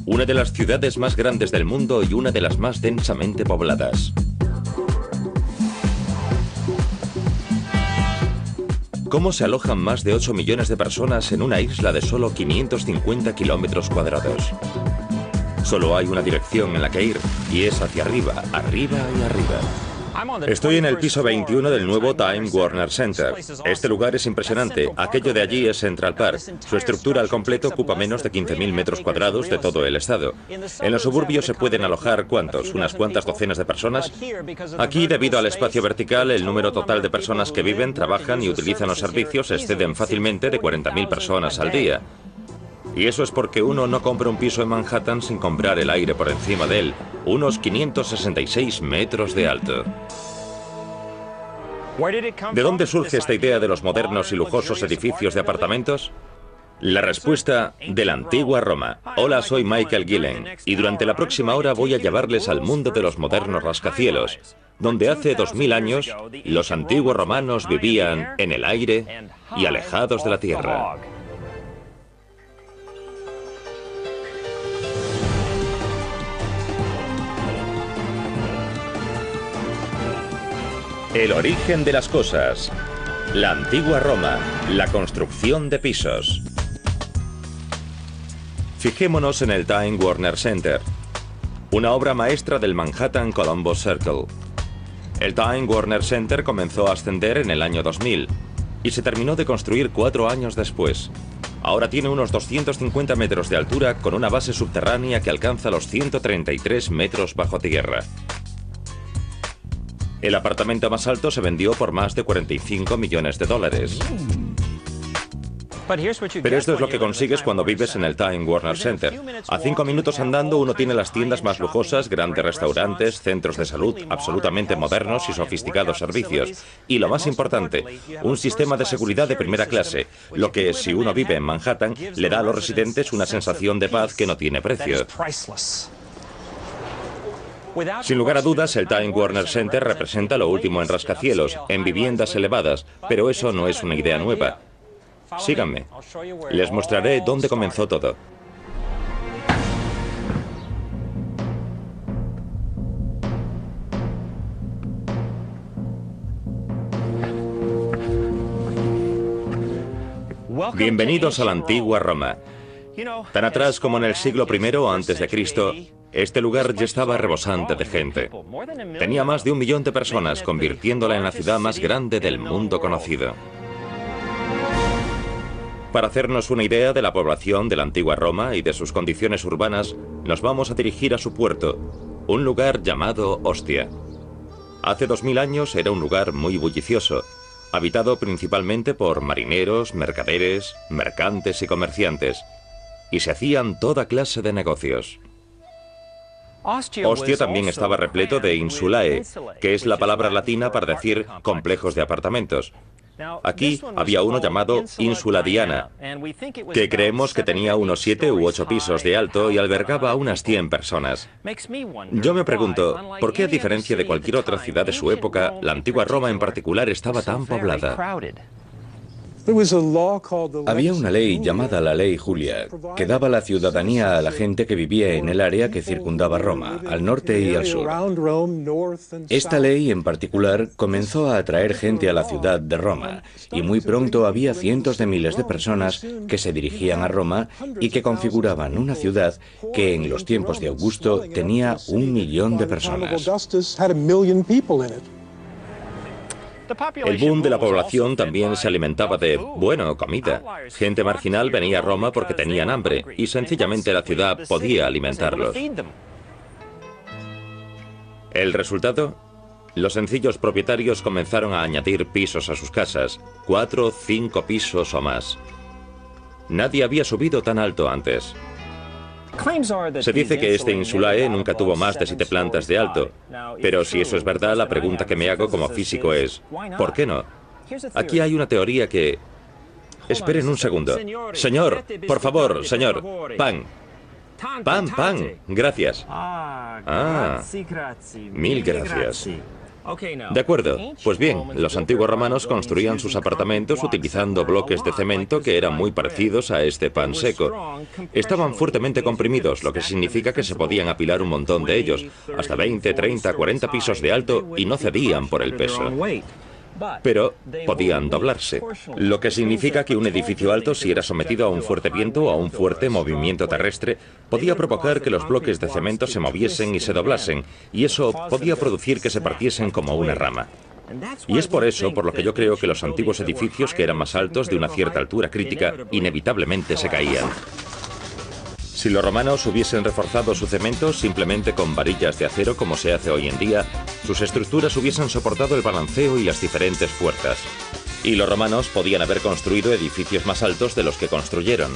una de las ciudades más grandes del mundo y una de las más densamente pobladas. ¿Cómo se alojan más de 8 millones de personas en una isla de solo 550 kilómetros cuadrados? Solo hay una dirección en la que ir, y es hacia arriba, arriba y arriba. Estoy en el piso 21 del nuevo Time Warner Center. Este lugar es impresionante. Aquello de allí es Central Park. Su estructura al completo ocupa menos de 15.000 metros cuadrados de todo el estado. En los suburbios se pueden alojar, ¿cuántos? ¿Unas cuantas docenas de personas? Aquí, debido al espacio vertical, el número total de personas que viven, trabajan y utilizan los servicios exceden fácilmente de 40.000 personas al día. Y eso es porque uno no compra un piso en Manhattan sin comprar el aire por encima de él, unos 566 metros de alto. ¿De dónde surge esta idea de los modernos y lujosos edificios de apartamentos? La respuesta de la antigua Roma. Hola, soy Michael Gillen, y durante la próxima hora voy a llevarles al mundo de los modernos rascacielos, donde hace 2000 años los antiguos romanos vivían en el aire y alejados de la tierra. El origen de las cosas. La antigua Roma. La construcción de pisos. Fijémonos en el Time Warner Center, una obra maestra del Manhattan Columbus Circle. El Time Warner Center comenzó a ascender en el año 2000 y se terminó de construir 4 años después. Ahora tiene unos 250 metros de altura con una base subterránea que alcanza los 133 metros bajo tierra. El apartamento más alto se vendió por más de 45 millones de dólares. Pero esto es lo que consigues cuando vives en el Time Warner Center. A 5 minutos andando uno tiene las tiendas más lujosas, grandes restaurantes, centros de salud, absolutamente modernos y sofisticados servicios. Y lo más importante, un sistema de seguridad de primera clase, lo que, si uno vive en Manhattan, le da a los residentes una sensación de paz que no tiene precio. Sin lugar a dudas, el Time Warner Center representa lo último en rascacielos, en viviendas elevadas, pero eso no es una idea nueva. Síganme. Les mostraré dónde comenzó todo. Bienvenidos a la antigua Roma. Tan atrás como en el siglo I antes de Cristo, este lugar ya estaba rebosante de gente. Tenía más de 1 millón de personas, convirtiéndola en la ciudad más grande del mundo conocido. Para hacernos una idea de la población de la antigua Roma y de sus condiciones urbanas, nos vamos a dirigir a su puerto, un lugar llamado Ostia. Hace 2000 años era un lugar muy bullicioso, habitado principalmente por marineros, mercaderes, mercantes y comerciantes, y se hacían toda clase de negocios. Ostia también estaba repleto de insulae, que es la palabra latina para decir complejos de apartamentos. Aquí había uno llamado Ínsula Diana, que creemos que tenía unos 7 u 8 pisos de alto y albergaba a unas 100 personas. Yo me pregunto, ¿por qué a diferencia de cualquier otra ciudad de su época, la antigua Roma en particular estaba tan poblada? Había una ley llamada la Ley Julia, que daba la ciudadanía a la gente que vivía en el área que circundaba Roma, al norte y al sur. Esta ley en particular comenzó a atraer gente a la ciudad de Roma, y muy pronto había cientos de miles de personas que se dirigían a Roma y que configuraban una ciudad que en los tiempos de Augusto tenía 1 millón de personas. El boom de la población también se alimentaba de, bueno, comida. Gente marginal venía a Roma porque tenían hambre y sencillamente la ciudad podía alimentarlos. ¿El resultado? Los sencillos propietarios comenzaron a añadir pisos a sus casas, 4 o 5 pisos o más. Nadie había subido tan alto antes. Se dice que este insulae nunca tuvo más de 7 plantas de alto, pero si eso es verdad, la pregunta que me hago como físico es, ¿por qué no? Aquí hay una teoría que... Esperen un segundo. Señor, por favor, señor, pan. Pan, pan, gracias. Mil gracias. De acuerdo. Pues bien, los antiguos romanos construían sus apartamentos utilizando bloques de cemento que eran muy parecidos a este pan seco. Estaban fuertemente comprimidos, lo que significa que se podían apilar un montón de ellos, hasta 20, 30, 40 pisos de alto, y no cedían por el peso. Pero podían doblarse, lo que significa que un edificio alto, si era sometido a un fuerte viento o a un fuerte movimiento terrestre, podía provocar que los bloques de cemento se moviesen y se doblasen, y eso podía producir que se partiesen como una rama. Y es por eso por lo que yo creo que los antiguos edificios que eran más altos de una cierta altura crítica inevitablemente se caían. Si los romanos hubiesen reforzado su cemento simplemente con varillas de acero como se hace hoy en día, sus estructuras hubiesen soportado el balanceo y las diferentes fuerzas. Y los romanos podían haber construido edificios más altos de los que construyeron.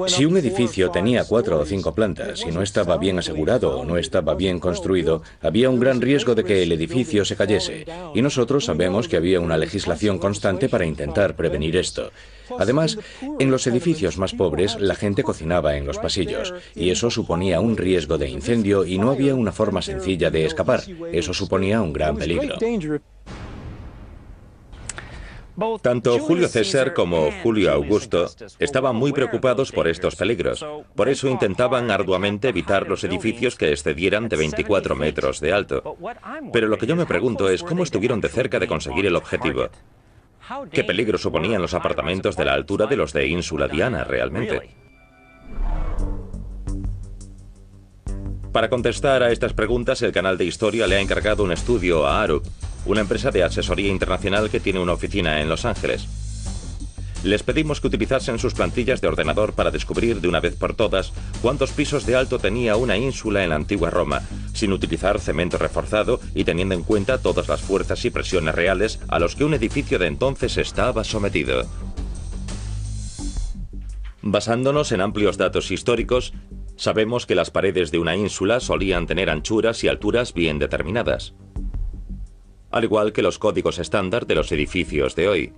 Si un edificio tenía 4 o 5 plantas y no estaba bien asegurado o no estaba bien construido, había un gran riesgo de que el edificio se cayese. Y nosotros sabemos que había una legislación constante para intentar prevenir esto. Además, en los edificios más pobres, la gente cocinaba en los pasillos, y eso suponía un riesgo de incendio y no había una forma sencilla de escapar. Eso suponía un gran peligro. Tanto Julio César como Julio Augusto estaban muy preocupados por estos peligros. Por eso intentaban arduamente evitar los edificios que excedieran de 24 metros de alto. Pero lo que yo me pregunto es cómo estuvieron de cerca de conseguir el objetivo. ¿Qué peligro suponían los apartamentos de la altura de los de Ínsula Diana realmente? Para contestar a estas preguntas, el canal de Historia le ha encargado un estudio a Arup, una empresa de asesoría internacional que tiene una oficina en Los Ángeles. Les pedimos que utilizasen sus plantillas de ordenador para descubrir de una vez por todas cuántos pisos de alto tenía una ínsula en la antigua Roma, sin utilizar cemento reforzado y teniendo en cuenta todas las fuerzas y presiones reales a los que un edificio de entonces estaba sometido. Basándonos en amplios datos históricos, sabemos que las paredes de una ínsula solían tener anchuras y alturas bien determinadas, al igual que los códigos estándar de los edificios de hoy.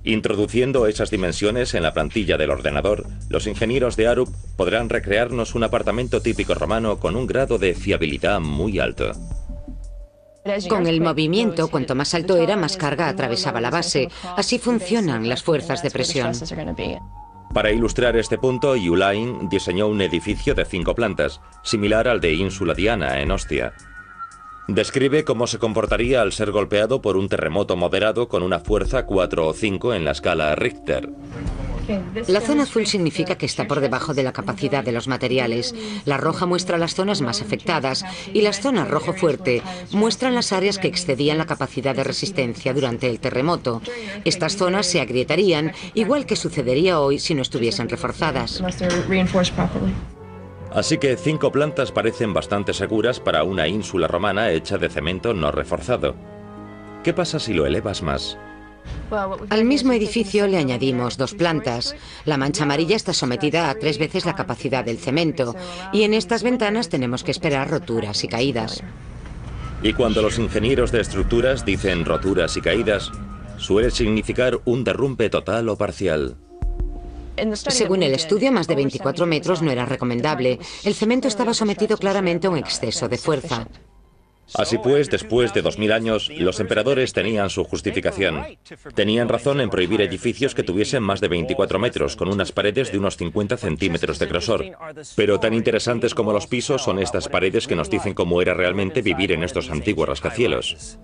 Introduciendo esas dimensiones en la plantilla del ordenador, los ingenieros de Arup podrán recrearnos un apartamento típico romano con un grado de fiabilidad muy alto. Con el movimiento, cuanto más alto era, más carga atravesaba la base. Así funcionan las fuerzas de presión. Para ilustrar este punto, Uihlein diseñó un edificio de 5 plantas, similar al de Ínsula Diana en Ostia. Describe cómo se comportaría al ser golpeado por un terremoto moderado con una fuerza 4 o 5 en la escala Richter. La zona azul significa que está por debajo de la capacidad de los materiales. La roja muestra las zonas más afectadas y las zonas rojo fuerte muestran las áreas que excedían la capacidad de resistencia durante el terremoto. Estas zonas se agrietarían, igual que sucedería hoy si no estuviesen reforzadas. Así que 5 plantas parecen bastante seguras para una ínsula romana hecha de cemento no reforzado. ¿Qué pasa si lo elevas más? Al mismo edificio le añadimos 2 plantas. La mancha amarilla está sometida a 3 veces la capacidad del cemento, y en estas ventanas tenemos que esperar roturas y caídas. Y cuando los ingenieros de estructuras dicen roturas y caídas, suele significar un derrumbe total o parcial. Según el estudio, más de 24 metros no era recomendable. El cemento estaba sometido claramente a un exceso de fuerza. Así pues, después de 2000 años, los emperadores tenían su justificación. Tenían razón en prohibir edificios que tuviesen más de 24 metros, con unas paredes de unos 50 centímetros de grosor. Pero tan interesantes como los pisos son estas paredes que nos dicen cómo era realmente vivir en estos antiguos rascacielos.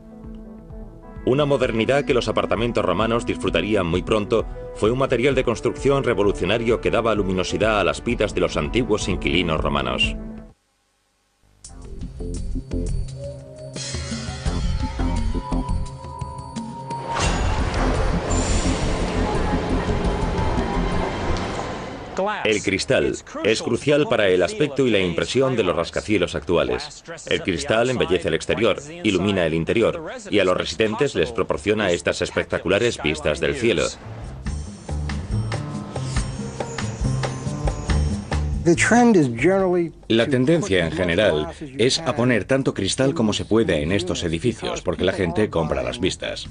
Una modernidad que los apartamentos romanos disfrutarían muy pronto fue un material de construcción revolucionario que daba luminosidad a las vidas de los antiguos inquilinos romanos. El cristal es crucial para el aspecto y la impresión de los rascacielos actuales. El cristal embellece el exterior, ilumina el interior y a los residentes les proporciona estas espectaculares vistas del cielo. La tendencia en general es a poner tanto cristal como se puede en estos edificios, porque la gente compra las vistas.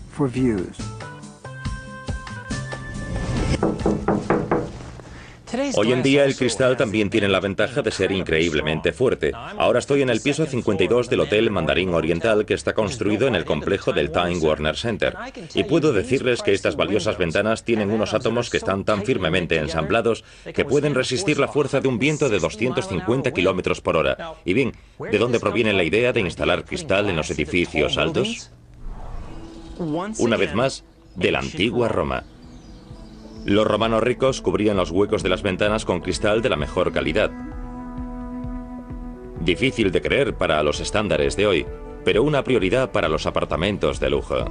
Hoy en día el cristal también tiene la ventaja de ser increíblemente fuerte. Ahora estoy en el piso 52 del Hotel Mandarín Oriental, que está construido en el complejo del Time Warner Center. Y puedo decirles que estas valiosas ventanas tienen unos átomos que están tan firmemente ensamblados que pueden resistir la fuerza de un viento de 250 kilómetros por hora. Y bien, ¿de dónde proviene la idea de instalar cristal en los edificios altos? Una vez más, de la antigua Roma. Los romanos ricos cubrían los huecos de las ventanas con cristal de la mejor calidad. Difícil de creer para los estándares de hoy, pero una prioridad para los apartamentos de lujo.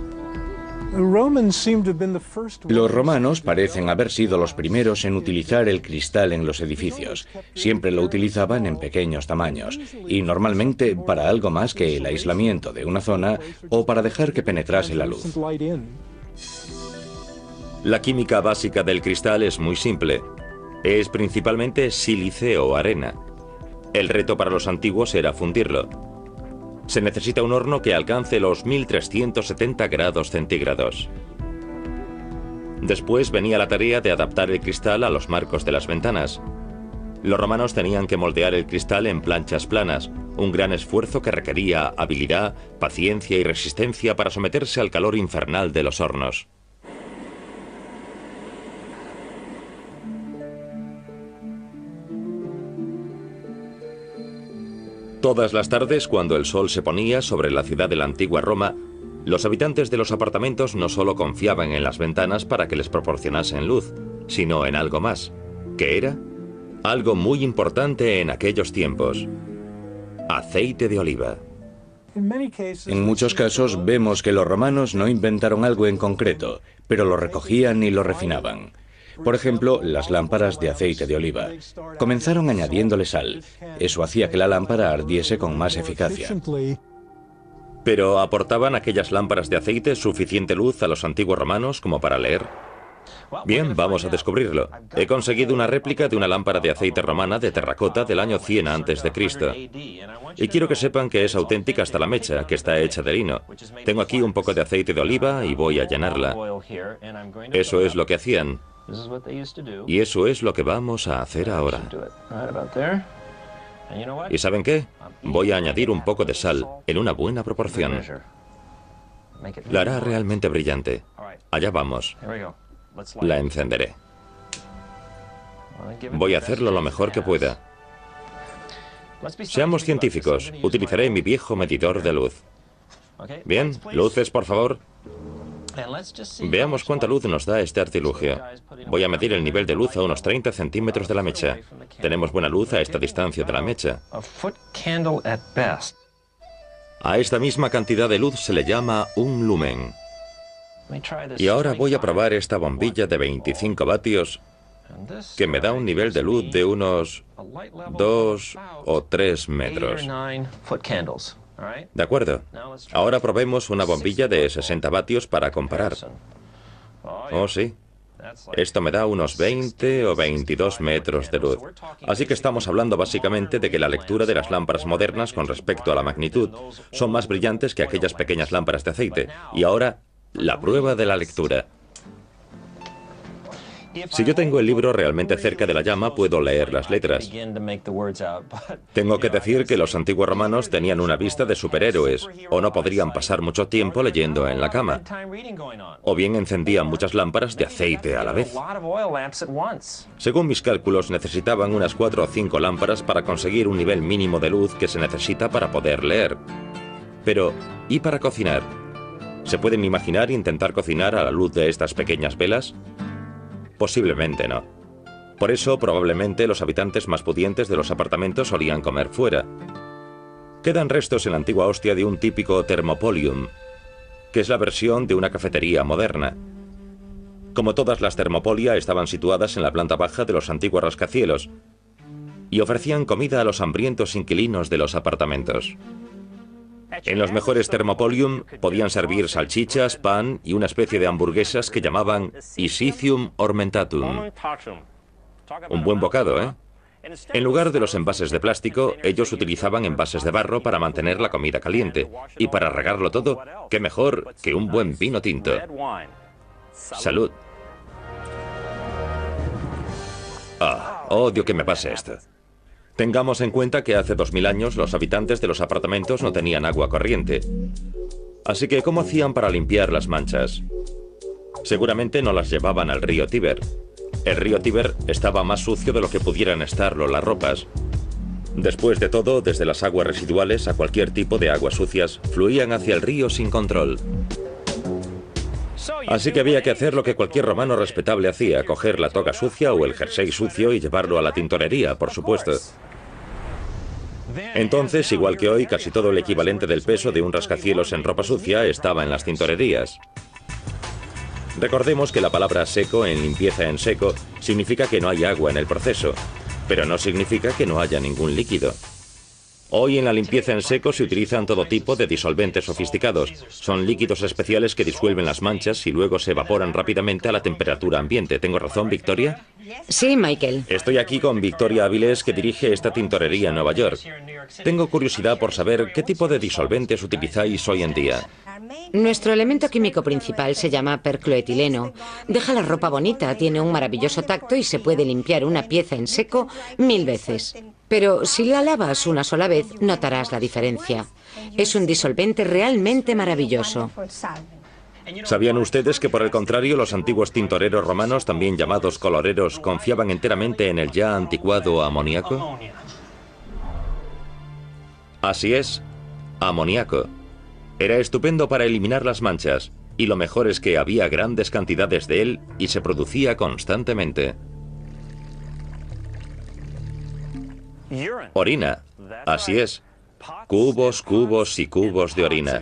Los romanos parecen haber sido los primeros en utilizar el cristal en los edificios. Siempre lo utilizaban en pequeños tamaños y normalmente para algo más que el aislamiento de una zona o para dejar que penetrase la luz. La química básica del cristal es muy simple. Es principalmente sílice o arena. El reto para los antiguos era fundirlo. Se necesita un horno que alcance los 1370 grados centígrados. Después venía la tarea de adaptar el cristal a los marcos de las ventanas. Los romanos tenían que moldear el cristal en planchas planas, un gran esfuerzo que requería habilidad, paciencia y resistencia para someterse al calor infernal de los hornos. Todas las tardes, cuando el sol se ponía sobre la ciudad de la antigua Roma, los habitantes de los apartamentos no solo confiaban en las ventanas para que les proporcionasen luz, sino en algo más. ¿Qué era? Algo muy importante en aquellos tiempos: aceite de oliva. En muchos casos vemos que los romanos no inventaron algo en concreto, pero lo recogían y lo refinaban. Por ejemplo, las lámparas de aceite de oliva. Comenzaron añadiéndole sal. Eso hacía que la lámpara ardiese con más eficacia. ¿Pero aportaban aquellas lámparas de aceite suficiente luz a los antiguos romanos como para leer? Bien, vamos a descubrirlo. He conseguido una réplica de una lámpara de aceite romana de terracota del año 100 a.C. Y quiero que sepan que es auténtica hasta la mecha, que está hecha de lino. Tengo aquí un poco de aceite de oliva y voy a llenarla. Eso es lo que hacían. Y eso es lo que vamos a hacer ahora. ¿Y saben qué? Voy a añadir un poco de sal, en una buena proporción. La hará realmente brillante. Allá vamos. La encenderé. Voy a hacerlo lo mejor que pueda. Seamos científicos. Utilizaré mi viejo medidor de luz. Bien, luces, por favor. Veamos cuánta luz nos da este artilugio. Voy a medir el nivel de luz a unos 30 centímetros de la mecha. Tenemos buena luz a esta distancia de la mecha. A esta misma cantidad de luz se le llama un lumen. Y ahora voy a probar esta bombilla de 25 vatios que me da un nivel de luz de unos 2 o 3 metros. De acuerdo. Ahora probemos una bombilla de 60 vatios para comparar. Oh, sí. Esto me da unos 20 o 22 metros de luz. Así que estamos hablando básicamente de que la lectura de las lámparas modernas con respecto a la magnitud son más brillantes que aquellas pequeñas lámparas de aceite. Y ahora, la prueba de la lectura. Si yo tengo el libro realmente cerca de la llama, puedo leer las letras. Tengo que decir que los antiguos romanos tenían una vista de superhéroes, o no podrían pasar mucho tiempo leyendo en la cama. O bien encendían muchas lámparas de aceite a la vez. Según mis cálculos, necesitaban unas 4 o 5 lámparas para conseguir un nivel mínimo de luz que se necesita para poder leer. Pero, ¿y para cocinar? ¿Se pueden imaginar intentar cocinar a la luz de estas pequeñas velas? Posiblemente no. Por eso, probablemente, los habitantes más pudientes de los apartamentos solían comer fuera. Quedan restos en la antigua Ostia de un típico thermopolium, que es la versión de una cafetería moderna. Como todas las thermopolia, estaban situadas en la planta baja de los antiguos rascacielos y ofrecían comida a los hambrientos inquilinos de los apartamentos. En los mejores thermopolium podían servir salchichas, pan y una especie de hamburguesas que llamaban Isicium ormentatum. Un buen bocado, ¿eh? En lugar de los envases de plástico, ellos utilizaban envases de barro para mantener la comida caliente. Y para regarlo todo, ¿qué mejor que un buen vino tinto? Salud. Odio que me pase esto. Tengamos en cuenta que hace 2000 años los habitantes de los apartamentos no tenían agua corriente. Así que, ¿cómo hacían para limpiar las manchas? Seguramente no las llevaban al río Tíber. El río Tíber estaba más sucio de lo que pudieran estarlo las ropas. Después de todo, desde las aguas residuales a cualquier tipo de aguas sucias, fluían hacia el río sin control. Así que había que hacer lo que cualquier romano respetable hacía, coger la toga sucia o el jersey sucio y llevarlo a la tintorería, por supuesto. Entonces, igual que hoy, casi todo el equivalente del peso de un rascacielos en ropa sucia estaba en las tintorerías. Recordemos que la palabra seco en limpieza en seco significa que no hay agua en el proceso, pero no significa que no haya ningún líquido. Hoy en la limpieza en seco se utilizan todo tipo de disolventes sofisticados. Son líquidos especiales que disuelven las manchas y luego se evaporan rápidamente a la temperatura ambiente. ¿Tengo razón, Victoria? Sí, Michael. Estoy aquí con Victoria Avilés, que dirige esta tintorería en Nueva York. Tengo curiosidad por saber qué tipo de disolventes utilizáis hoy en día. Nuestro elemento químico principal se llama percloetileno. Deja la ropa bonita, tiene un maravilloso tacto y se puede limpiar una pieza en seco 1000 veces. Pero si la lavas una sola vez, notarás la diferencia. Es un disolvente realmente maravilloso. ¿Sabían ustedes que, por el contrario, los antiguos tintoreros romanos, también llamados coloreros, confiaban enteramente en el ya anticuado amoníaco? Así es, amoníaco. Era estupendo para eliminar las manchas, y lo mejor es que había grandes cantidades de él y se producía constantemente. Orina, así es. Cubos, cubos y cubos de orina.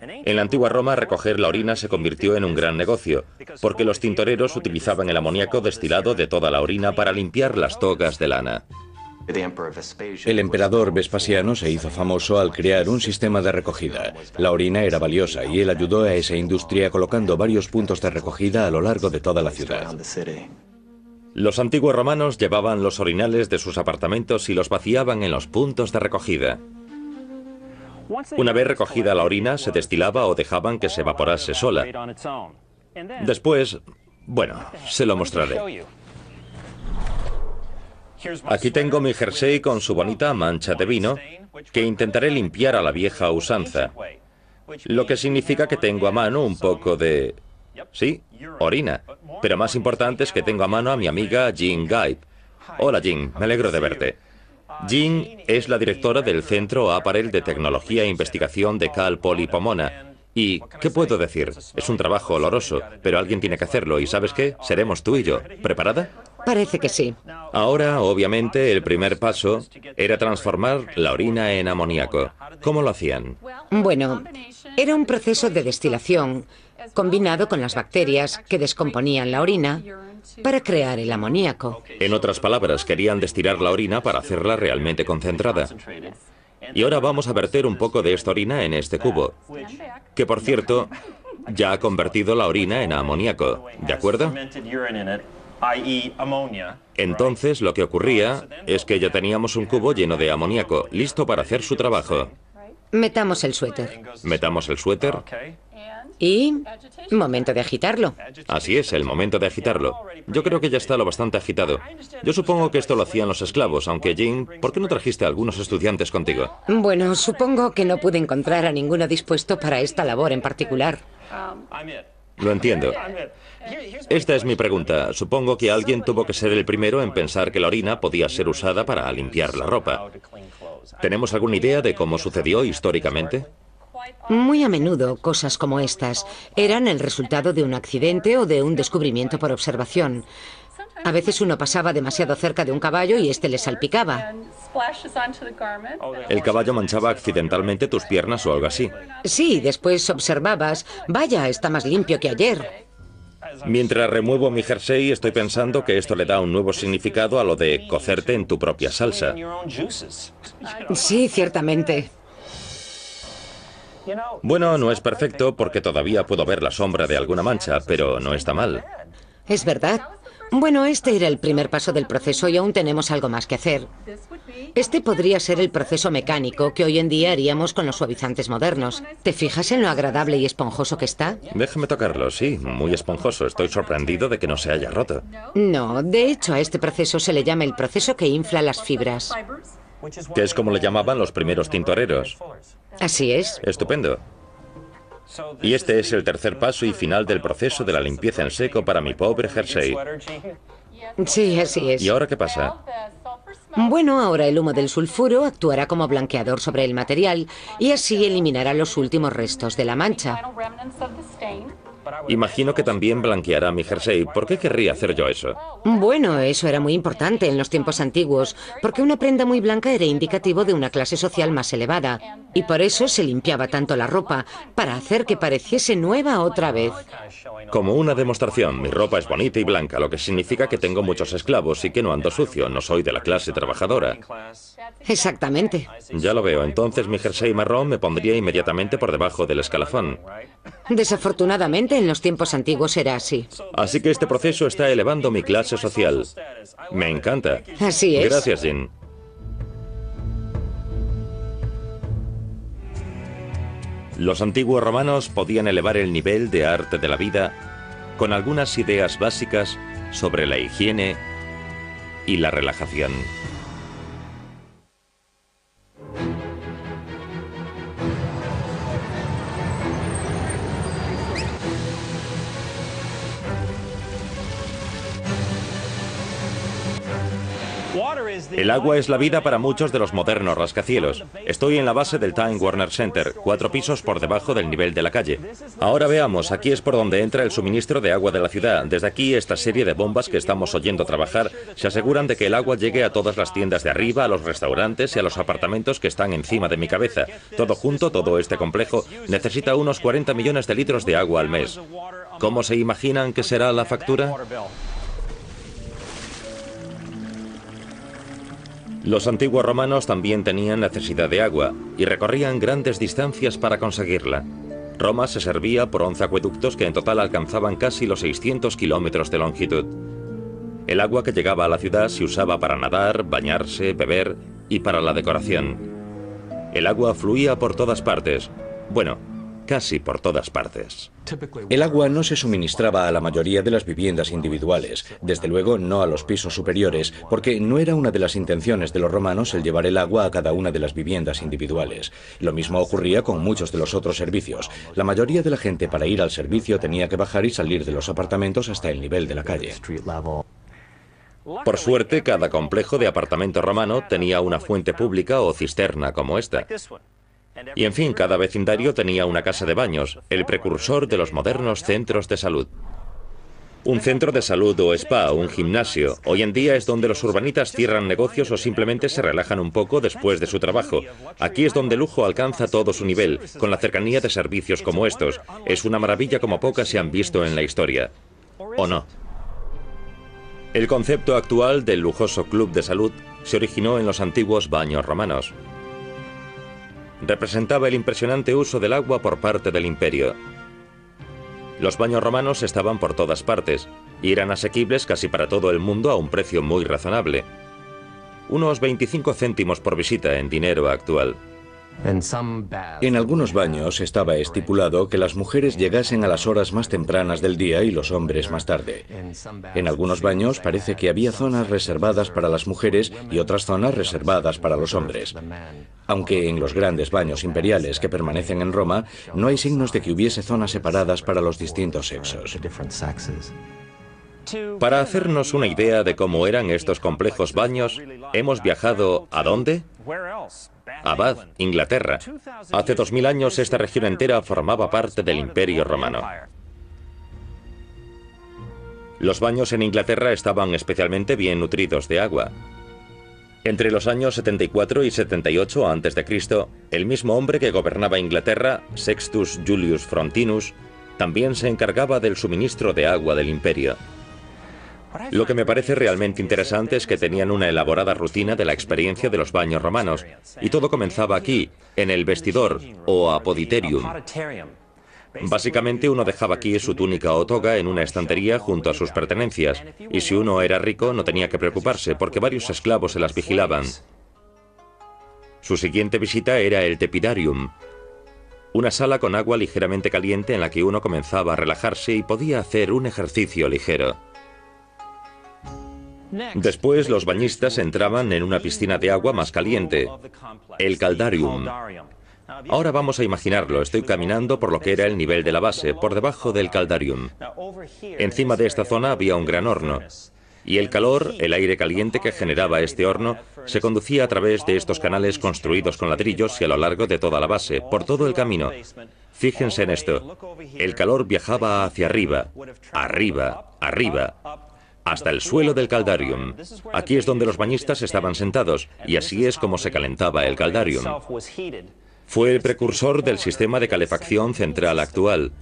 En la antigua Roma, recoger la orina se convirtió en un gran negocio, porque los tintoreros utilizaban el amoníaco destilado de toda la orina para limpiar las togas de lana. El emperador Vespasiano se hizo famoso al crear un sistema de recogida. La orina era valiosa y él ayudó a esa industria colocando varios puntos de recogida a lo largo de toda la ciudad. Los antiguos romanos llevaban los orinales de sus apartamentos y los vaciaban en los puntos de recogida. Una vez recogida la orina, se destilaba o dejaban que se evaporase sola. Después, bueno, se lo mostraré. Aquí tengo mi jersey con su bonita mancha de vino, que intentaré limpiar a la vieja usanza. Lo que significa que tengo a mano un poco de... sí, orina. Pero más importante es que tengo a mano a mi amiga Jean Gaib. Hola Jean, me alegro de verte. Jean es la directora del Centro Apparel de Tecnología e Investigación de Cal Poly Pomona. Y, ¿qué puedo decir? Es un trabajo oloroso, pero alguien tiene que hacerlo y ¿sabes qué? Seremos tú y yo. ¿Preparada? Parece que sí. Ahora, obviamente, el primer paso era transformar la orina en amoníaco. ¿Cómo lo hacían? Bueno, era un proceso de destilación combinado con las bacterias que descomponían la orina para crear el amoníaco. En otras palabras, querían destilar la orina para hacerla realmente concentrada. Y ahora vamos a verter un poco de esta orina en este cubo, que por cierto, ya ha convertido la orina en amoníaco, ¿de acuerdo? Entonces lo que ocurría es que ya teníamos un cubo lleno de amoníaco, listo para hacer su trabajo. Metamos el suéter. Metamos el suéter. Y... momento de agitarlo. Así es, el momento de agitarlo. Yo creo que ya está lo bastante agitado. Yo supongo que esto lo hacían los esclavos, aunque Jean, ¿por qué no trajiste a algunos estudiantes contigo? Bueno, supongo que no pude encontrar a ninguno dispuesto para esta labor en particular. Lo entiendo. Esta es mi pregunta. Supongo que alguien tuvo que ser el primero en pensar que la orina podía ser usada para limpiar la ropa. ¿Tenemos alguna idea de cómo sucedió históricamente? Muy a menudo, cosas como estas eran el resultado de un accidente o de un descubrimiento por observación. A veces uno pasaba demasiado cerca de un caballo y este le salpicaba. ¿El caballo manchaba accidentalmente tus piernas o algo así? Sí, después observabas, vaya, está más limpio que ayer. Mientras remuevo mi jersey, estoy pensando que esto le da un nuevo significado a lo de cocerte en tu propia salsa. Sí, ciertamente. Bueno, no es perfecto porque todavía puedo ver la sombra de alguna mancha, pero no está mal. Es verdad. Bueno, este era el primer paso del proceso y aún tenemos algo más que hacer. Este podría ser el proceso mecánico que hoy en día haríamos con los suavizantes modernos. ¿Te fijas en lo agradable y esponjoso que está? Déjame tocarlo, sí, muy esponjoso. Estoy sorprendido de que no se haya roto. No, de hecho a este proceso se le llama el proceso que infla las fibras. Que es como le llamaban los primeros tintoreros. Así es. Estupendo. Y este es el tercer paso y final del proceso de la limpieza en seco para mi pobre jersey. Sí, así es. ¿Y ahora qué pasa? Bueno, ahora el humo del sulfuro actuará como blanqueador sobre el material y así eliminará los últimos restos de la mancha. Imagino que también blanqueará mi jersey. ¿Por qué querría hacer yo eso? Bueno, eso era muy importante en los tiempos antiguos, porque una prenda muy blanca era indicativo de una clase social más elevada, y por eso se limpiaba tanto la ropa, para hacer que pareciese nueva otra vez. Como una demostración, mi ropa es bonita y blanca, lo que significa que tengo muchos esclavos y que no ando sucio, no soy de la clase trabajadora. Exactamente. Ya lo veo, entonces mi jersey marrón me pondría inmediatamente por debajo del escalafón. Desafortunadamente, en los tiempos antiguos era así. Así que este proceso está elevando mi clase social. Me encanta. Así es. Gracias, Jean. Los antiguos romanos podían elevar el nivel de arte de la vida con algunas ideas básicas sobre la higiene y la relajación. El agua es la vida para muchos de los modernos rascacielos. Estoy en la base del Time Warner Center, 4 pisos por debajo del nivel de la calle. Ahora veamos, aquí es por donde entra el suministro de agua de la ciudad. Desde aquí, esta serie de bombas que estamos oyendo trabajar se aseguran de que el agua llegue a todas las tiendas de arriba, a los restaurantes y a los apartamentos que están encima de mi cabeza. Todo junto, todo este complejo, necesita unos 40 millones de litros de agua al mes. ¿Cómo se imaginan que será la factura? Los antiguos romanos también tenían necesidad de agua y recorrían grandes distancias para conseguirla. Roma se servía por 11 acueductos que en total alcanzaban casi los 600 kilómetros de longitud. El agua que llegaba a la ciudad se usaba para nadar, bañarse, beber y para la decoración. El agua fluía por todas partes. Bueno, casi por todas partes. El agua no se suministraba a la mayoría de las viviendas individuales, desde luego no a los pisos superiores, porque no era una de las intenciones de los romanos el llevar el agua a cada una de las viviendas individuales. Lo mismo ocurría con muchos de los otros servicios. La mayoría de la gente para ir al servicio tenía que bajar y salir de los apartamentos hasta el nivel de la calle. Por suerte, cada complejo de apartamento romano tenía una fuente pública o cisterna como esta. Y en fin, cada vecindario tenía una casa de baños, el precursor de los modernos centros de salud. Un centro de salud o spa, un gimnasio, hoy en día es donde los urbanitas cierran negocios o simplemente se relajan un poco después de su trabajo. Aquí es donde el lujo alcanza todo su nivel, con la cercanía de servicios como estos. Es una maravilla como pocas se han visto en la historia. ¿O no? El concepto actual del lujoso club de salud se originó en los antiguos baños romanos. Representaba el impresionante uso del agua por parte del imperio. Los baños romanos estaban por todas partes y eran asequibles casi para todo el mundo a un precio muy razonable. Unos 25 céntimos por visita en dinero actual. En algunos baños estaba estipulado que las mujeres llegasen a las horas más tempranas del día y los hombres más tarde. En algunos baños parece que había zonas reservadas para las mujeres y otras zonas reservadas para los hombres. Aunque en los grandes baños imperiales que permanecen en Roma, no hay signos de que hubiese zonas separadas para los distintos sexos. Para hacernos una idea de cómo eran estos complejos baños, hemos viajado ¿a dónde? A Bath, Inglaterra. Hace 2000 años esta región entera formaba parte del Imperio Romano. Los baños en Inglaterra estaban especialmente bien nutridos de agua. Entre los años 74 y 78 a.C., el mismo hombre que gobernaba Inglaterra, Sextus Julius Frontinus, también se encargaba del suministro de agua del imperio. Lo que me parece realmente interesante es que tenían una elaborada rutina de la experiencia de los baños romanos, y todo comenzaba aquí, en el vestidor o apoditerium. Básicamente uno dejaba aquí su túnica o toga en una estantería junto a sus pertenencias, y si uno era rico no tenía que preocuparse porque varios esclavos se las vigilaban. Su siguiente visita era el tepidarium, una sala con agua ligeramente caliente en la que uno comenzaba a relajarse y podía hacer un ejercicio ligero. Después los bañistas entraban en una piscina de agua más caliente, el caldarium. Ahora vamos a imaginarlo, estoy caminando por lo que era el nivel de la base, por debajo del caldarium. Encima de esta zona había un gran horno, y el calor, el aire caliente que generaba este horno, se conducía a través de estos canales construidos con ladrillos y a lo largo de toda la base, por todo el camino. Fíjense en esto, el calor viajaba hacia arriba, arriba, arriba, hasta el suelo del caldarium. Aquí es donde los bañistas estaban sentados, y así es como se calentaba el caldarium. Fue el precursor del sistema de calefacción central actual.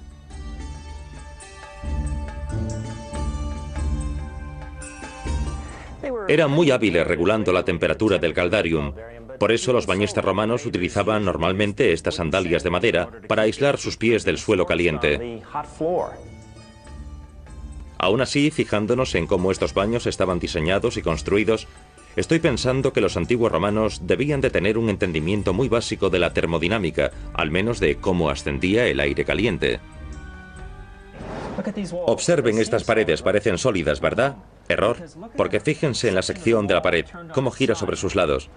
Eran muy hábiles regulando la temperatura del caldarium. Por eso los bañistas romanos utilizaban normalmente estas sandalias de madera para aislar sus pies del suelo caliente. Aún así, fijándonos en cómo estos baños estaban diseñados y construidos, estoy pensando que los antiguos romanos debían de tener un entendimiento muy básico de la termodinámica, al menos de cómo ascendía el aire caliente. Observen estas paredes, parecen sólidas, ¿verdad? Error, porque fíjense en la sección de la pared, cómo gira sobre sus lados.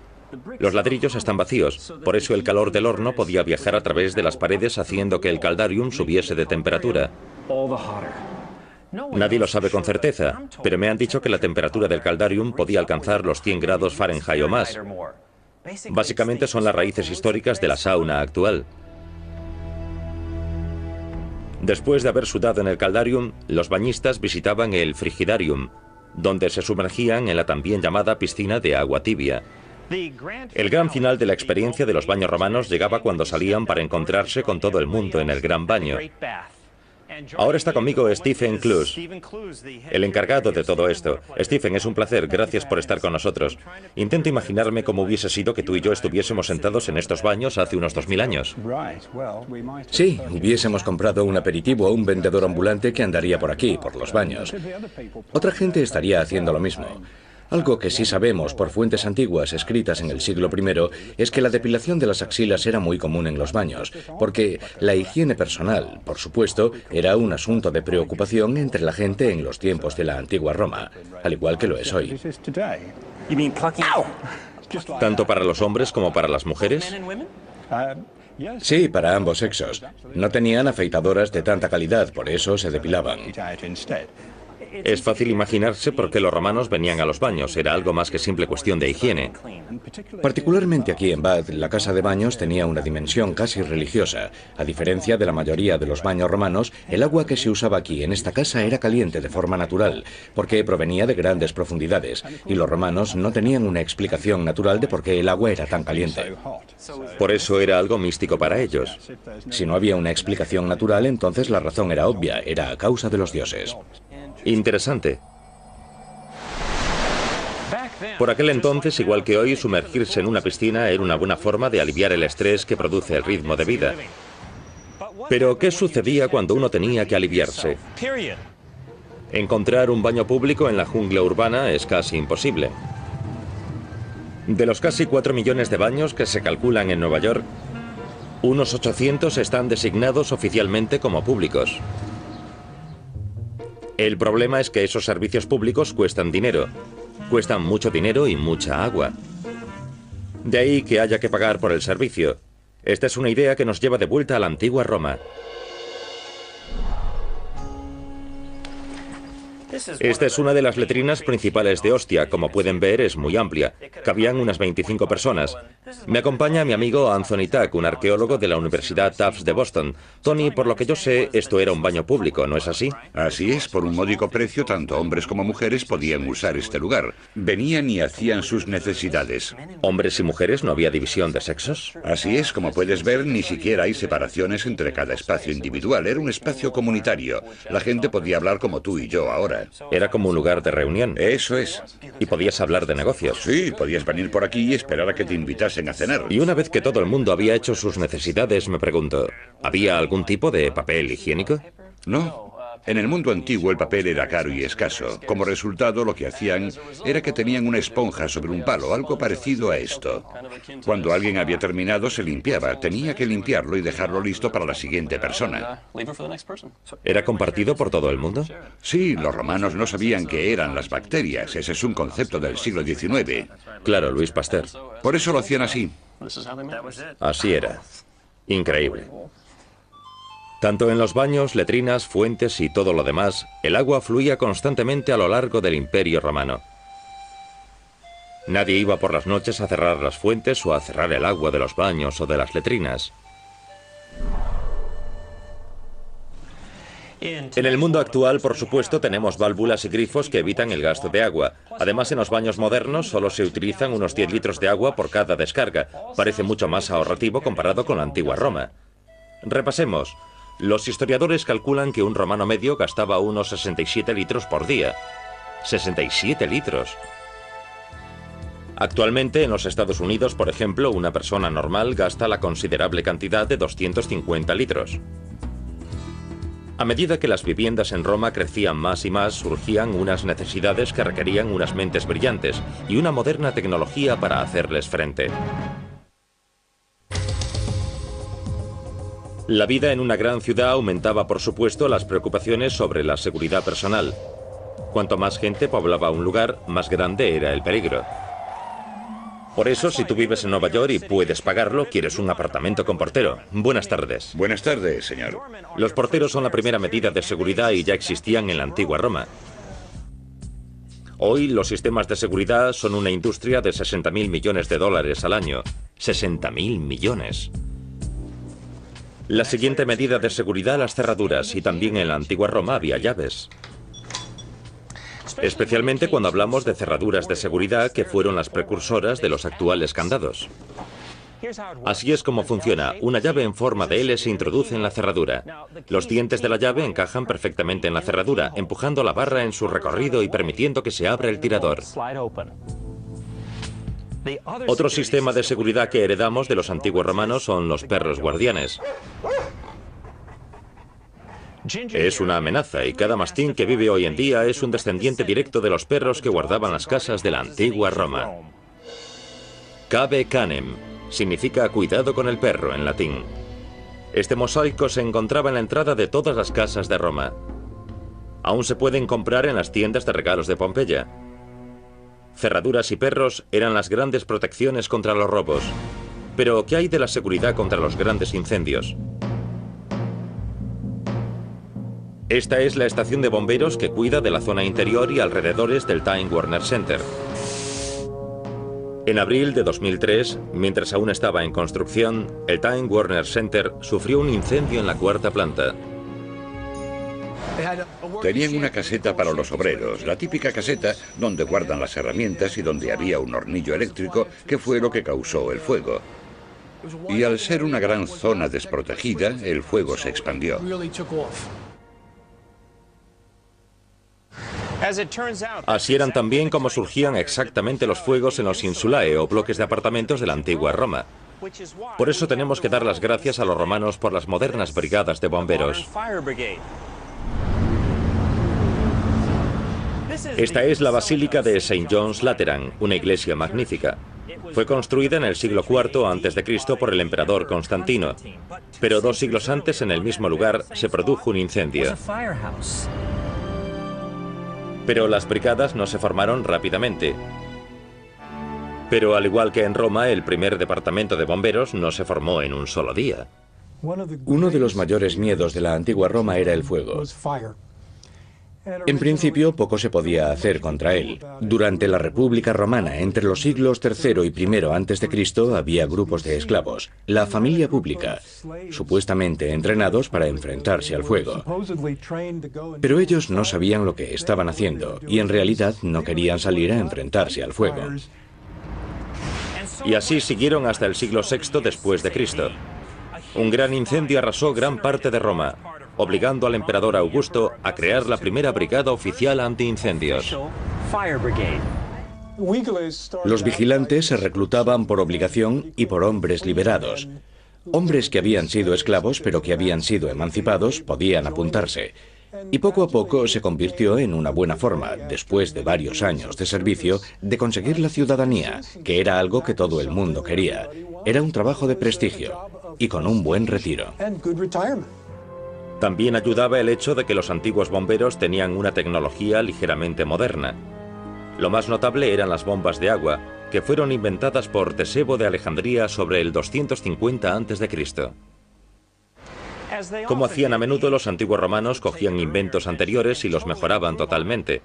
Los ladrillos están vacíos, por eso el calor del horno podía viajar a través de las paredes haciendo que el caldarium subiese de temperatura. Nadie lo sabe con certeza, pero me han dicho que la temperatura del caldarium podía alcanzar los 100 grados Fahrenheit o más. Básicamente son las raíces históricas de la sauna actual. Después de haber sudado en el caldarium, los bañistas visitaban el frigidarium, donde se sumergían en la también llamada piscina de agua tibia. El gran final de la experiencia de los baños romanos llegaba cuando salían para encontrarse con todo el mundo en el gran baño. Ahora está conmigo Stephen Clues, el encargado de todo esto. Stephen, es un placer, gracias por estar con nosotros. Intento imaginarme cómo hubiese sido que tú y yo estuviésemos sentados en estos baños hace unos 2000 años. Sí, hubiésemos comprado un aperitivo a un vendedor ambulante que andaría por aquí, por los baños. Otra gente estaría haciendo lo mismo. Algo que sí sabemos por fuentes antiguas escritas en el siglo I es que la depilación de las axilas era muy común en los baños, porque la higiene personal, por supuesto, era un asunto de preocupación entre la gente en los tiempos de la antigua Roma, al igual que lo es hoy. ¿Tanto para los hombres como para las mujeres? Sí, para ambos sexos. No tenían afeitadoras de tanta calidad, por eso se depilaban. Es fácil imaginarse por qué los romanos venían a los baños, era algo más que simple cuestión de higiene. Particularmente aquí en Bath, la casa de baños tenía una dimensión casi religiosa. A diferencia de la mayoría de los baños romanos, el agua que se usaba aquí en esta casa era caliente de forma natural, porque provenía de grandes profundidades, y los romanos no tenían una explicación natural de por qué el agua era tan caliente. Por eso era algo místico para ellos. Si no había una explicación natural, entonces la razón era obvia, era a causa de los dioses. Interesante. Por aquel entonces, igual que hoy, sumergirse en una piscina era una buena forma de aliviar el estrés que produce el ritmo de vida. Pero, ¿qué sucedía cuando uno tenía que aliviarse? Encontrar un baño público en la jungla urbana es casi imposible. De los casi 4 millones de baños que se calculan en Nueva York, unos 800 están designados oficialmente como públicos. El problema es que esos servicios públicos cuestan dinero. Cuestan mucho dinero y mucha agua. De ahí que haya que pagar por el servicio. Esta es una idea que nos lleva de vuelta a la antigua Roma. Esta es una de las letrinas principales de Ostia. Como pueden ver, es muy amplia. Cabían unas 25 personas. Me acompaña mi amigo Anthony Tuck, un arqueólogo de la Universidad Tufts de Boston. Tony, por lo que yo sé, esto era un baño público, ¿no es así? Así es, por un módico precio, tanto hombres como mujeres podían usar este lugar. Venían y hacían sus necesidades. ¿Hombres y mujeres? ¿No había división de sexos? Así es, como puedes ver, ni siquiera hay separaciones entre cada espacio individual. Era un espacio comunitario. La gente podía hablar como tú y yo ahora. Era como un lugar de reunión. Eso es. ¿Y podías hablar de negocios? Sí, podías venir por aquí y esperar a que te invitasen invitasen a cenar. Y una vez que todo el mundo había hecho sus necesidades, me pregunto, ¿había algún tipo de papel higiénico? No. En el mundo antiguo el papel era caro y escaso. Como resultado, lo que hacían era que tenían una esponja sobre un palo, algo parecido a esto. Cuando alguien había terminado, se limpiaba. Tenía que limpiarlo y dejarlo listo para la siguiente persona. ¿Era compartido por todo el mundo? Sí, los romanos no sabían qué eran las bacterias. Ese es un concepto del siglo XIX. Claro, Luis Pasteur. Por eso lo hacían así. Así era. Increíble. Tanto en los baños, letrinas, fuentes y todo lo demás, el agua fluía constantemente a lo largo del Imperio Romano. Nadie iba por las noches a cerrar las fuentes o a cerrar el agua de los baños o de las letrinas. En el mundo actual, por supuesto, tenemos válvulas y grifos que evitan el gasto de agua. Además, en los baños modernos solo se utilizan unos 10 litros de agua por cada descarga. Parece mucho más ahorrativo comparado con la antigua Roma. Repasemos. Los historiadores calculan que un romano medio gastaba unos 67 litros por día. 67 litros. Actualmente, en los Estados Unidos, por ejemplo, una persona normal gasta la considerable cantidad de 250 litros. A medida que las viviendas en Roma crecían más y más, surgían unas necesidades que requerían unas mentes brillantes y una moderna tecnología para hacerles frente. La vida en una gran ciudad aumentaba, por supuesto, las preocupaciones sobre la seguridad personal. Cuanto más gente poblaba un lugar, más grande era el peligro. Por eso, si tú vives en Nueva York y puedes pagarlo, quieres un apartamento con portero. Buenas tardes. Buenas tardes, señor. Los porteros son la primera medida de seguridad y ya existían en la antigua Roma. Hoy, los sistemas de seguridad son una industria de 60.000 millones de dólares al año. 60.000 millones. La siguiente medida de seguridad, las cerraduras, y también en la antigua Roma había llaves. Especialmente cuando hablamos de cerraduras de seguridad que fueron las precursoras de los actuales candados. Así es como funciona. Una llave en forma de L se introduce en la cerradura. Los dientes de la llave encajan perfectamente en la cerradura, empujando la barra en su recorrido y permitiendo que se abra el tirador. Otro sistema de seguridad que heredamos de los antiguos romanos son los perros guardianes. Es una amenaza y cada mastín que vive hoy en día es un descendiente directo de los perros que guardaban las casas de la antigua Roma. Cave canem significa cuidado con el perro en latín. Este mosaico se encontraba en la entrada de todas las casas de Roma. Aún se pueden comprar en las tiendas de regalos de Pompeya. Cerraduras y perros eran las grandes protecciones contra los robos. Pero, ¿qué hay de la seguridad contra los grandes incendios? Esta es la estación de bomberos que cuida de la zona interior y alrededores del Time Warner Center. En abril de 2003, mientras aún estaba en construcción, el Time Warner Center sufrió un incendio en la cuarta planta. Tenían una caseta para los obreros, la típica caseta donde guardan las herramientas y donde había un hornillo eléctrico que fue lo que causó el fuego. Y al ser una gran zona desprotegida, el fuego se expandió. Así eran también como surgían exactamente los fuegos en los insulae o bloques de apartamentos de la antigua Roma. Por eso tenemos que dar las gracias a los romanos por las modernas brigadas de bomberos. Esta es la Basílica de St. John's Lateran, una iglesia magnífica. Fue construida en el siglo IV a.C. por el emperador Constantino, pero 2 siglos antes, en el mismo lugar, se produjo un incendio. Pero las brigadas no se formaron rápidamente. Pero al igual que en Roma, el primer departamento de bomberos no se formó en un solo día. Uno de los mayores miedos de la antigua Roma era el fuego. En principio, poco se podía hacer contra él. Durante la República Romana, entre los siglos III y I a.C., había grupos de esclavos, la familia pública, supuestamente entrenados para enfrentarse al fuego. Pero ellos no sabían lo que estaban haciendo y en realidad no querían salir a enfrentarse al fuego. Y así siguieron hasta el siglo VI después de Cristo. Un gran incendio arrasó gran parte de Roma, obligando al emperador Augusto a crear la primera brigada oficial antiincendios. Los vigilantes se reclutaban por obligación y por hombres liberados. Hombres que habían sido esclavos pero que habían sido emancipados podían apuntarse. Y poco a poco se convirtió en una buena forma, después de varios años de servicio, de conseguir la ciudadanía, que era algo que todo el mundo quería. Era un trabajo de prestigio y con un buen retiro. También ayudaba el hecho de que los antiguos bomberos tenían una tecnología ligeramente moderna. Lo más notable eran las bombas de agua, que fueron inventadas por Teseo de Alejandría sobre el 250 a.C. Como hacían a menudo, los antiguos romanos cogían inventos anteriores y los mejoraban totalmente.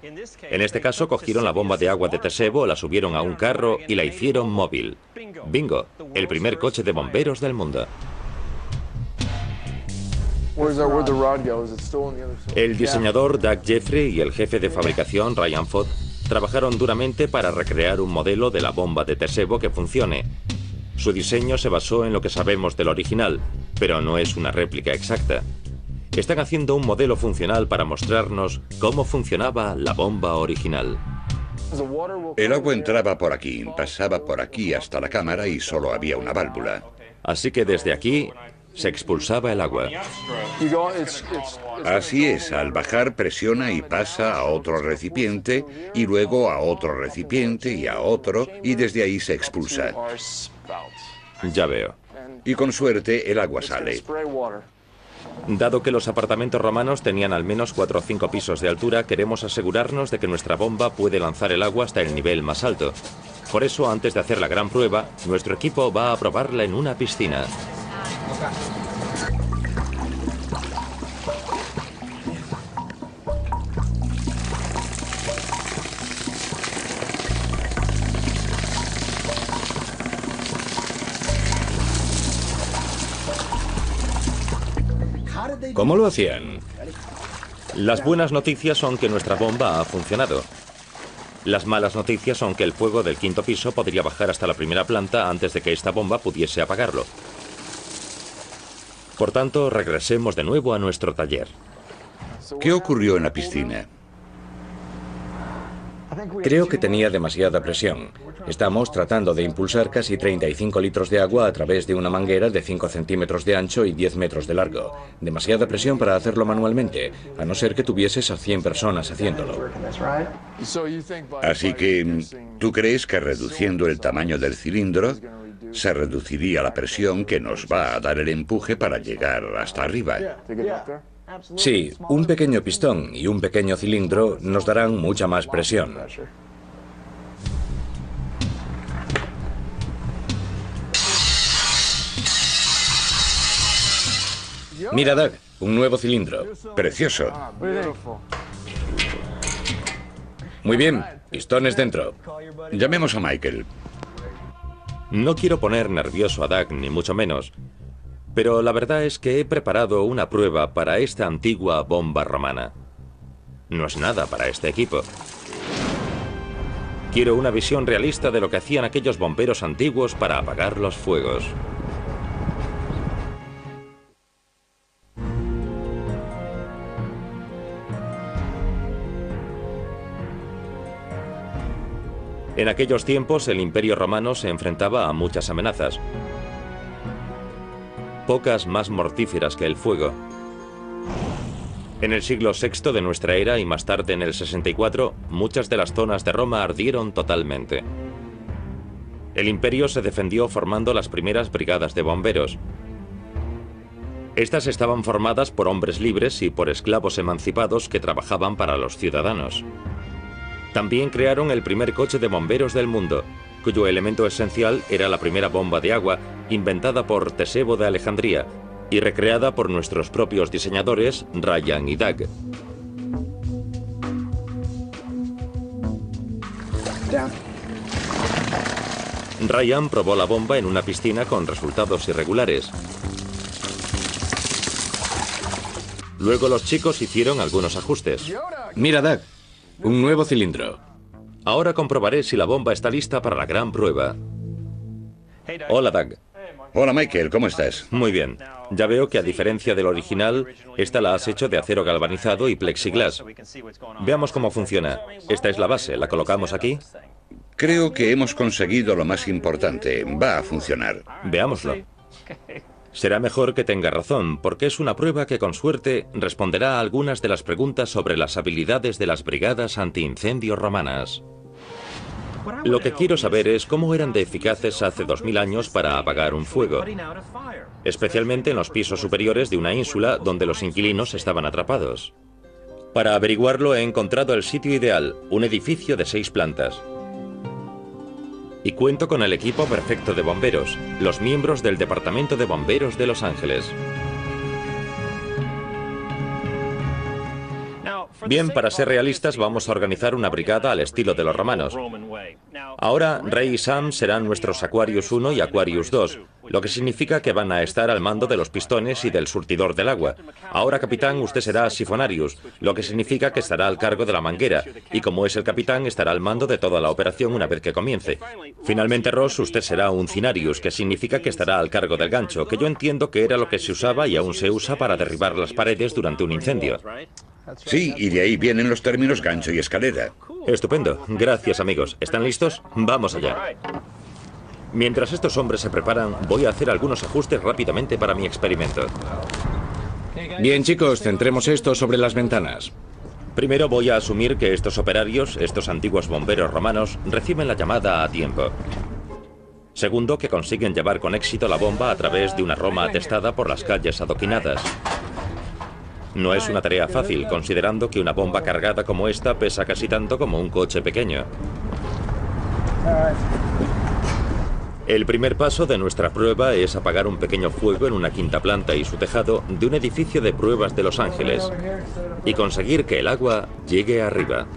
En este caso cogieron la bomba de agua de Teseo, la subieron a un carro y la hicieron móvil. Bingo, el primer coche de bomberos del mundo. El diseñador Doug Jeffrey y el jefe de fabricación Ryan Ford trabajaron duramente para recrear un modelo de la bomba de Teseo que funcione. Su diseño se basó en lo que sabemos del original, pero no es una réplica exacta. Están haciendo un modelo funcional para mostrarnos cómo funcionaba la bomba original. El agua entraba por aquí, pasaba por aquí hasta la cámara y solo había una válvula. Así que desde aquí se expulsaba el agua. Así es, al bajar presiona y pasa a otro recipiente y luego a otro recipiente y a otro y desde ahí se expulsa. Ya veo. Y con suerte el agua sale. Dado que los apartamentos romanos tenían al menos 4 o 5 pisos de altura, queremos asegurarnos de que nuestra bomba puede lanzar el agua hasta el nivel más alto. Por eso, antes de hacer la gran prueba, nuestro equipo va a probarla en una piscina. ¿Cómo lo hacían? Las buenas noticias son que nuestra bomba ha funcionado. Las malas noticias son que el fuego del 5.º piso podría bajar hasta la primera planta antes de que esta bomba pudiese apagarlo. Por tanto, regresemos de nuevo a nuestro taller. ¿Qué ocurrió en la piscina? Creo que tenía demasiada presión. Estamos tratando de impulsar casi 35 litros de agua a través de una manguera de 5 centímetros de ancho y 10 metros de largo. Demasiada presión para hacerlo manualmente, a no ser que tuvieses a 100 personas haciéndolo. Así que, ¿tú crees que reduciendo el tamaño del cilindro se reduciría la presión que nos va a dar el empuje para llegar hasta arriba? Sí, un pequeño pistón y un pequeño cilindro nos darán mucha más presión. Mira, Doug, un nuevo cilindro. Precioso. Muy bien, pistones dentro. Llamemos a Michael. No quiero poner nervioso a Doug, ni mucho menos. Pero la verdad es que he preparado una prueba para esta antigua bomba romana. No es nada para este equipo. Quiero una visión realista de lo que hacían aquellos bomberos antiguos para apagar los fuegos. En aquellos tiempos, el Imperio Romano se enfrentaba a muchas amenazas. Pocas más mortíferas que el fuego. En el siglo VI de nuestra era y más tarde en el 64, muchas de las zonas de Roma ardieron totalmente. El imperio se defendió formando las primeras brigadas de bomberos. Estas estaban formadas por hombres libres y por esclavos emancipados que trabajaban para los ciudadanos. También crearon el primer coche de bomberos del mundo, cuyo elemento esencial era la primera bomba de agua, inventada por Teseo de Alejandría y recreada por nuestros propios diseñadores, Ryan y Doug. Ryan probó la bomba en una piscina con resultados irregulares. Luego los chicos hicieron algunos ajustes. Mira, Doug, un nuevo cilindro. Ahora comprobaré si la bomba está lista para la gran prueba. Hola, Doug. Hola, Michael, ¿cómo estás? Muy bien. Ya veo que a diferencia del original, esta la has hecho de acero galvanizado y plexiglas. Veamos cómo funciona. Esta es la base. ¿La colocamos aquí? Creo que hemos conseguido lo más importante. Va a funcionar. Veámoslo. Será mejor que tenga razón, porque es una prueba que con suerte responderá a algunas de las preguntas sobre las habilidades de las brigadas antiincendios romanas. Lo que quiero saber es cómo eran de eficaces hace 2000 años para apagar un fuego, especialmente en los pisos superiores de una ínsula donde los inquilinos estaban atrapados. Para averiguarlo he encontrado el sitio ideal, un edificio de 6 plantas. Y cuento con el equipo perfecto de bomberos, los miembros del Departamento de Bomberos de Los Ángeles. Bien, para ser realistas, vamos a organizar una brigada al estilo de los romanos. Ahora, Ray y Sam serán nuestros Aquarius 1 y Aquarius 2, lo que significa que van a estar al mando de los pistones y del surtidor del agua. Ahora, capitán, usted será Siphonarius, lo que significa que estará al cargo de la manguera, y como es el capitán, estará al mando de toda la operación una vez que comience. Finalmente, Ross, usted será Uncinarius, que significa que estará al cargo del gancho, que yo entiendo que era lo que se usaba y aún se usa para derribar las paredes durante un incendio. Sí, y de ahí vienen los términos gancho y escalera. Estupendo. Gracias, amigos. ¿Están listos? Vamos allá. Mientras estos hombres se preparan, voy a hacer algunos ajustes rápidamente para mi experimento. Bien, chicos, centremos esto sobre las ventanas. Primero voy a asumir que estos operarios, estos antiguos bomberos romanos, reciben la llamada a tiempo. Segundo, que consiguen llevar con éxito la bomba a través de una Roma atestada por las calles adoquinadas. No es una tarea fácil, considerando que una bomba cargada como esta pesa casi tanto como un coche pequeño. El primer paso de nuestra prueba es apagar un pequeño fuego en una quinta planta y su tejado de un edificio de pruebas de Los Ángeles y conseguir que el agua llegue arriba.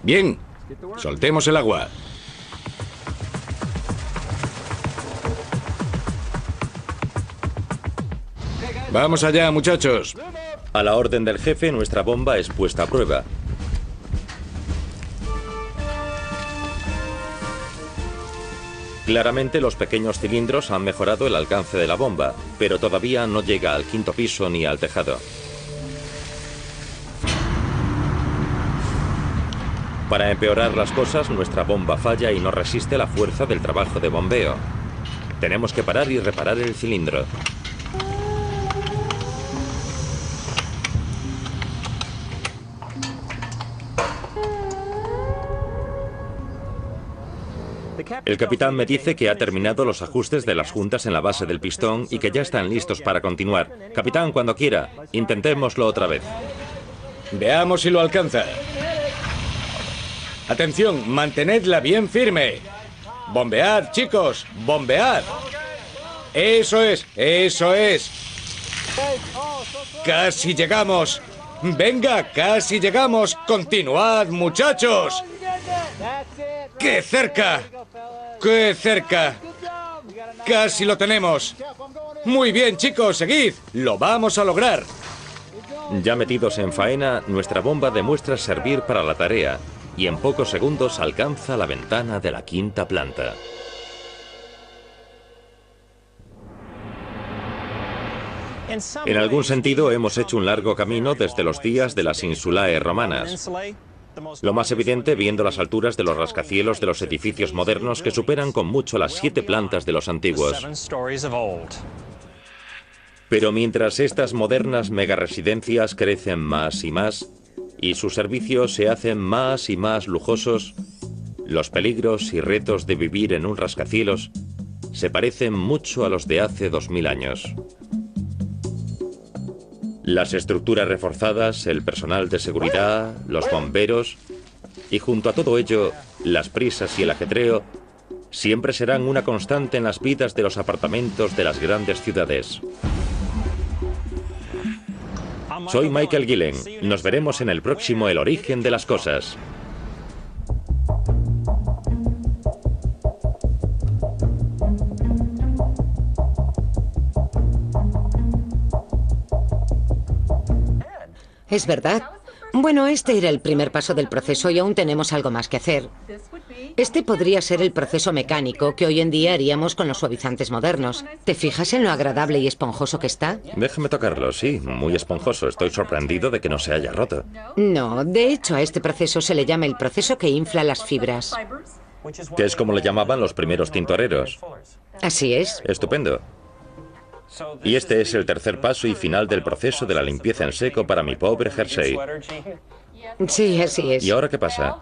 Bien, soltemos el agua. Vamos allá, muchachos. A la orden del jefe, nuestra bomba es puesta a prueba. Claramente los pequeños cilindros han mejorado el alcance de la bomba, pero todavía no llega al quinto piso ni al tejado. Para empeorar las cosas, nuestra bomba falla y no resiste la fuerza del trabajo de bombeo. Tenemos que parar y reparar el cilindro. El capitán me dice que ha terminado los ajustes de las juntas en la base del pistón y que ya están listos para continuar. Capitán, cuando quiera, intentémoslo otra vez. Veamos si lo alcanza. Atención, mantenedla bien firme. Bombead, chicos, bombead. Eso es, eso es. Casi llegamos. Venga, casi llegamos. Continuad, muchachos. ¡Qué cerca! ¡Qué cerca! ¡Casi lo tenemos! Muy bien, chicos, seguid. Lo vamos a lograr. Ya metidos en faena, nuestra bomba demuestra servir para la tarea y en pocos segundos alcanza la ventana de la quinta planta. En algún sentido hemos hecho un largo camino desde los días de las insulae romanas. Lo más evidente viendo las alturas de los rascacielos de los edificios modernos que superan con mucho las 7 plantas de los antiguos. Pero mientras estas modernas megaresidencias crecen más y sus servicios se hacen más y más lujosos, los peligros y retos de vivir en un rascacielos se parecen mucho a los de hace 2000 años. Las estructuras reforzadas, el personal de seguridad, los bomberos y junto a todo ello, las prisas y el ajetreo siempre serán una constante en las vidas de los apartamentos de las grandes ciudades. Soy Michael Gillen. Nos veremos en el próximo El origen de las cosas. Es verdad. Bueno, este era el primer paso del proceso y aún tenemos algo más que hacer. Este podría ser el proceso mecánico que hoy en día haríamos con los suavizantes modernos. ¿Te fijas en lo agradable y esponjoso que está? Déjame tocarlo, sí, muy esponjoso. Estoy sorprendido de que no se haya roto. No, de hecho a este proceso se le llama el proceso que infla las fibras. Que es como le llamaban los primeros tintoreros. Así es. Estupendo. Y este es el tercer paso y final del proceso de la limpieza en seco para mi pobre jersey. Sí, así es. ¿Y ahora qué pasa?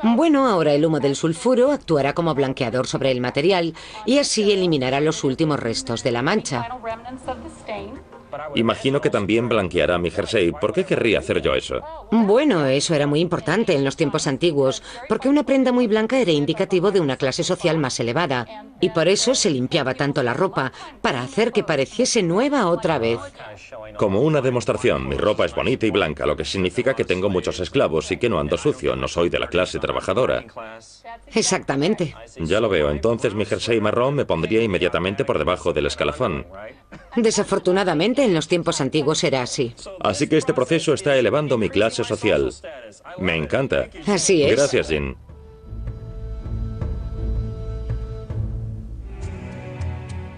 Bueno, ahora el humo del sulfuro actuará como blanqueador sobre el material y así eliminará los últimos restos de la mancha. Imagino que también blanqueará mi jersey. ¿Por qué querría hacer yo eso? Bueno, eso era muy importante en los tiempos antiguos, porque una prenda muy blanca era indicativo de una clase social más elevada, y por eso se limpiaba tanto la ropa, para hacer que pareciese nueva otra vez. Como una demostración, mi ropa es bonita y blanca, lo que significa que tengo muchos esclavos y que no ando sucio, no soy de la clase trabajadora. Exactamente. Ya lo veo, entonces mi jersey marrón me pondría inmediatamente por debajo del escalafón. Desafortunadamente, en los tiempos antiguos era así. Así que este proceso está elevando mi clase social. Me encanta. Así es. Gracias, Jean.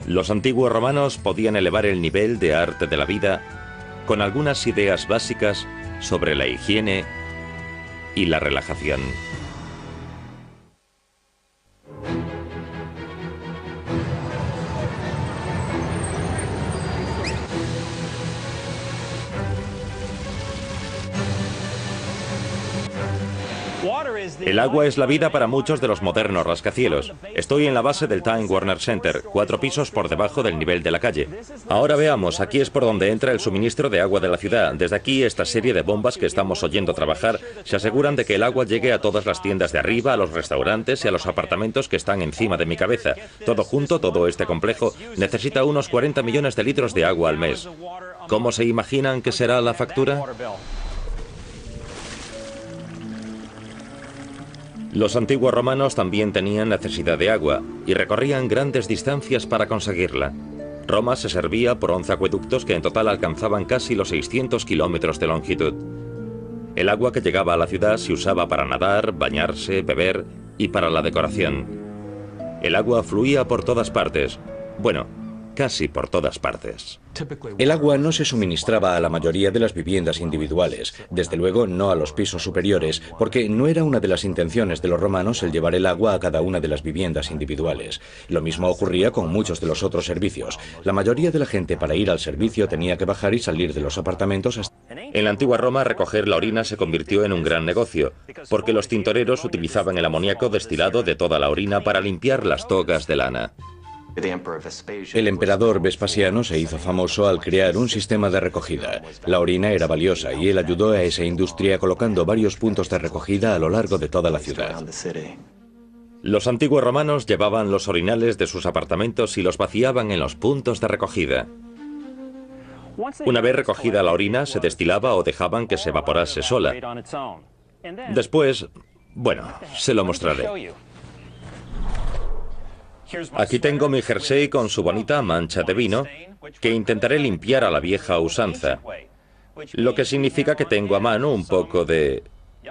Los antiguos romanos podían elevar el nivel de arte de la vida con algunas ideas básicas sobre la higiene y la relajación. El agua es la vida para muchos de los modernos rascacielos. Estoy en la base del Time Warner Center, 4 pisos por debajo del nivel de la calle. Ahora veamos, aquí es por donde entra el suministro de agua de la ciudad. Desde aquí, esta serie de bombas que estamos oyendo trabajar se aseguran de que el agua llegue a todas las tiendas de arriba, a los restaurantes y a los apartamentos que están encima de mi cabeza. Todo junto, todo este complejo, necesita unos 40 millones de litros de agua al mes. ¿Cómo se imaginan que será la factura? Los antiguos romanos también tenían necesidad de agua y recorrían grandes distancias para conseguirla. Roma se servía por 11 acueductos que en total alcanzaban casi los 600 kilómetros de longitud. El agua que llegaba a la ciudad se usaba para nadar, bañarse, beber y para la decoración. El agua fluía por todas partes. Bueno, casi por todas partes. El agua no se suministraba a la mayoría de las viviendas individuales, desde luego no a los pisos superiores, porque no era una de las intenciones de los romanos el llevar el agua a cada una de las viviendas individuales. Lo mismo ocurría con muchos de los otros servicios. La mayoría de la gente para ir al servicio tenía que bajar y salir de los apartamentos hasta... En la antigua Roma, recoger la orina se convirtió en un gran negocio, porque los tintoreros utilizaban el amoníaco destilado de toda la orina para limpiar las togas de lana. El emperador Vespasiano se hizo famoso al crear un sistema de recogida. La orina era valiosa y él ayudó a esa industria colocando varios puntos de recogida a lo largo de toda la ciudad. Los antiguos romanos llevaban los orinales de sus apartamentos y los vaciaban en los puntos de recogida. Una vez recogida la orina, se destilaba o dejaban que se evaporase sola. Después, bueno, se lo mostraré. Aquí tengo mi jersey con su bonita mancha de vino, que intentaré limpiar a la vieja usanza. Lo que significa que tengo a mano un poco de...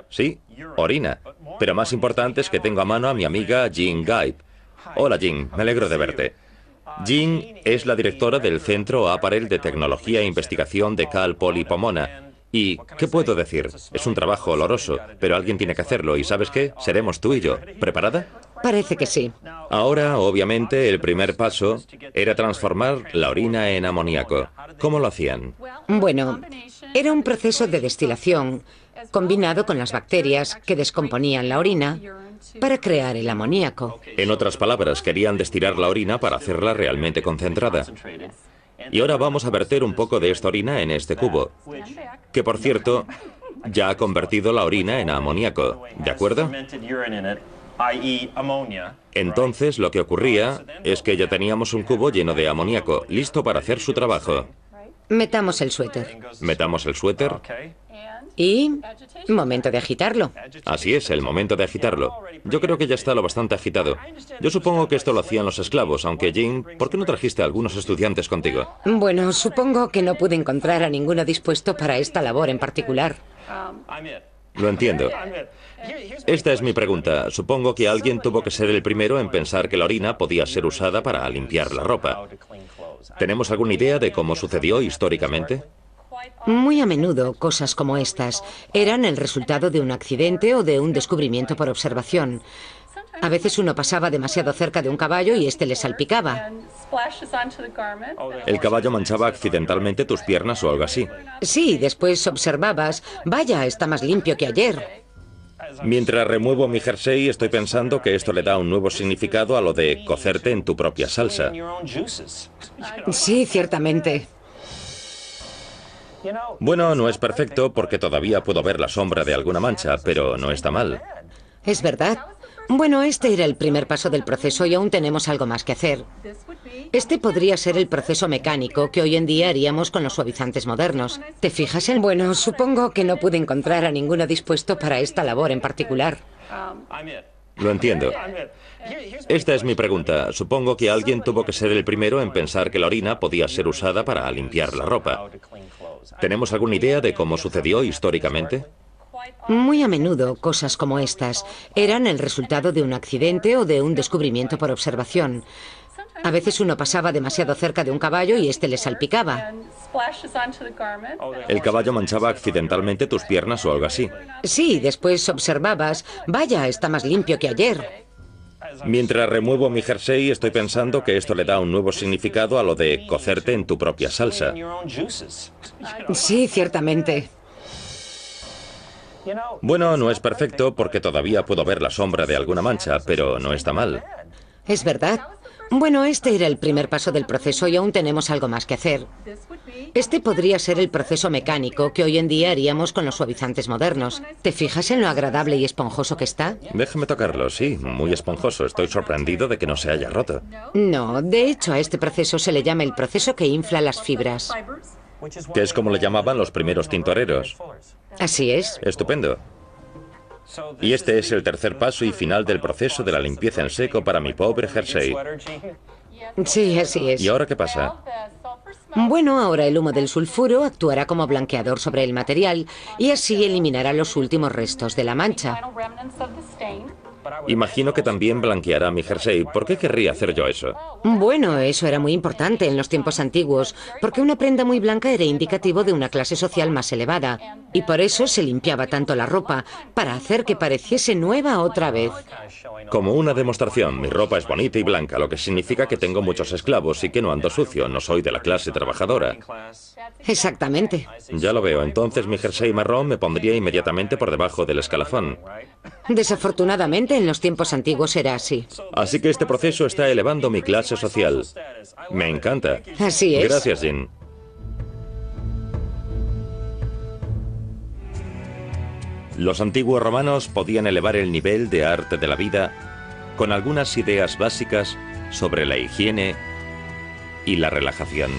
sí, orina. Pero más importante es que tengo a mano a mi amiga Jean Gaib. Hola Jean, me alegro de verte. Jean es la directora del Centro Apparel de Tecnología e Investigación de Cal Poly Pomona. Y, ¿qué puedo decir? Es un trabajo oloroso, pero alguien tiene que hacerlo. ¿Y sabes qué? Seremos tú y yo. ¿Preparada? Parece que sí. Ahora, obviamente, el primer paso era transformar la orina en amoníaco. ¿Cómo lo hacían? Bueno, era un proceso de destilación combinado con las bacterias que descomponían la orina para crear el amoníaco. En otras palabras, querían destilar la orina para hacerla realmente concentrada. Y ahora vamos a verter un poco de esta orina en este cubo, que por cierto, ya ha convertido la orina en amoníaco, ¿de acuerdo? Entonces lo que ocurría es que ya teníamos un cubo lleno de amoníaco, listo para hacer su trabajo. Metamos el suéter. Metamos el suéter. Y... momento de agitarlo. Así es, el momento de agitarlo. Yo creo que ya está lo bastante agitado. Yo supongo que esto lo hacían los esclavos, aunque Jean, ¿por qué no trajiste a algunos estudiantes contigo? Bueno, supongo que no pude encontrar a ninguno dispuesto para esta labor en particular. Lo entiendo. Esta es mi pregunta. Supongo que alguien tuvo que ser el primero en pensar que la orina podía ser usada para limpiar la ropa. ¿Tenemos alguna idea de cómo sucedió históricamente? Muy a menudo, cosas como estas eran el resultado de un accidente o de un descubrimiento por observación. A veces uno pasaba demasiado cerca de un caballo y este le salpicaba. ¿El caballo manchaba accidentalmente tus piernas o algo así? Sí, después observabas, vaya, está más limpio que ayer. Mientras remuevo mi jersey, estoy pensando que esto le da un nuevo significado a lo de cocerte en tu propia salsa. Sí, ciertamente. Bueno, no es perfecto porque todavía puedo ver la sombra de alguna mancha, pero no está mal. Es verdad. Bueno, este era el primer paso del proceso y aún tenemos algo más que hacer. Este podría ser el proceso mecánico que hoy en día haríamos con los suavizantes modernos. ¿Te fijas en? Bueno, supongo que no pude encontrar a ninguno dispuesto para esta labor en particular. Lo entiendo. Esta es mi pregunta. Supongo que alguien tuvo que ser el primero en pensar que la orina podía ser usada para limpiar la ropa. ¿Tenemos alguna idea de cómo sucedió históricamente? Muy a menudo, cosas como estas eran el resultado de un accidente o de un descubrimiento por observación. A veces uno pasaba demasiado cerca de un caballo y este le salpicaba. ¿El caballo manchaba accidentalmente tus piernas o algo así? Sí, después observabas, vaya, está más limpio que ayer. Mientras remuevo mi jersey, estoy pensando que esto le da un nuevo significado a lo de cocerte en tu propia salsa. Sí, ciertamente. Bueno, no es perfecto porque todavía puedo ver la sombra de alguna mancha, pero no está mal. Es verdad. Bueno, este era el primer paso del proceso y aún tenemos algo más que hacer. Este podría ser el proceso mecánico que hoy en día haríamos con los suavizantes modernos. ¿Te fijas en lo agradable y esponjoso que está? Déjame tocarlo, sí, muy esponjoso. Estoy sorprendido de que no se haya roto. No, de hecho a este proceso se le llama el proceso que infla las fibras. Que es como le llamaban los primeros tintoreros. Así es. Estupendo. Y este es el tercer paso y final del proceso de la limpieza en seco para mi pobre jersey. Sí, así es. ¿Y ahora qué pasa? Bueno, ahora el humo del sulfuro actuará como blanqueador sobre el material y así eliminará los últimos restos de la mancha. Imagino que también blanqueará mi jersey. ¿Por qué querría hacer yo eso? Bueno, eso era muy importante en los tiempos antiguos, porque una prenda muy blanca era indicativo de una clase social más elevada, y por eso se limpiaba tanto la ropa, para hacer que pareciese nueva otra vez. Como una demostración, mi ropa es bonita y blanca, lo que significa que tengo muchos esclavos y que no ando sucio, no soy de la clase trabajadora. Exactamente. Ya lo veo, entonces mi jersey marrón me pondría inmediatamente por debajo del escalafón. Desafortunadamente, en los tiempos antiguos era así. Así que este proceso está elevando mi clase social. Me encanta. Así es. Gracias, Jean. Los antiguos romanos podían elevar el nivel de arte de la vida con algunas ideas básicas sobre la higiene y la relajación.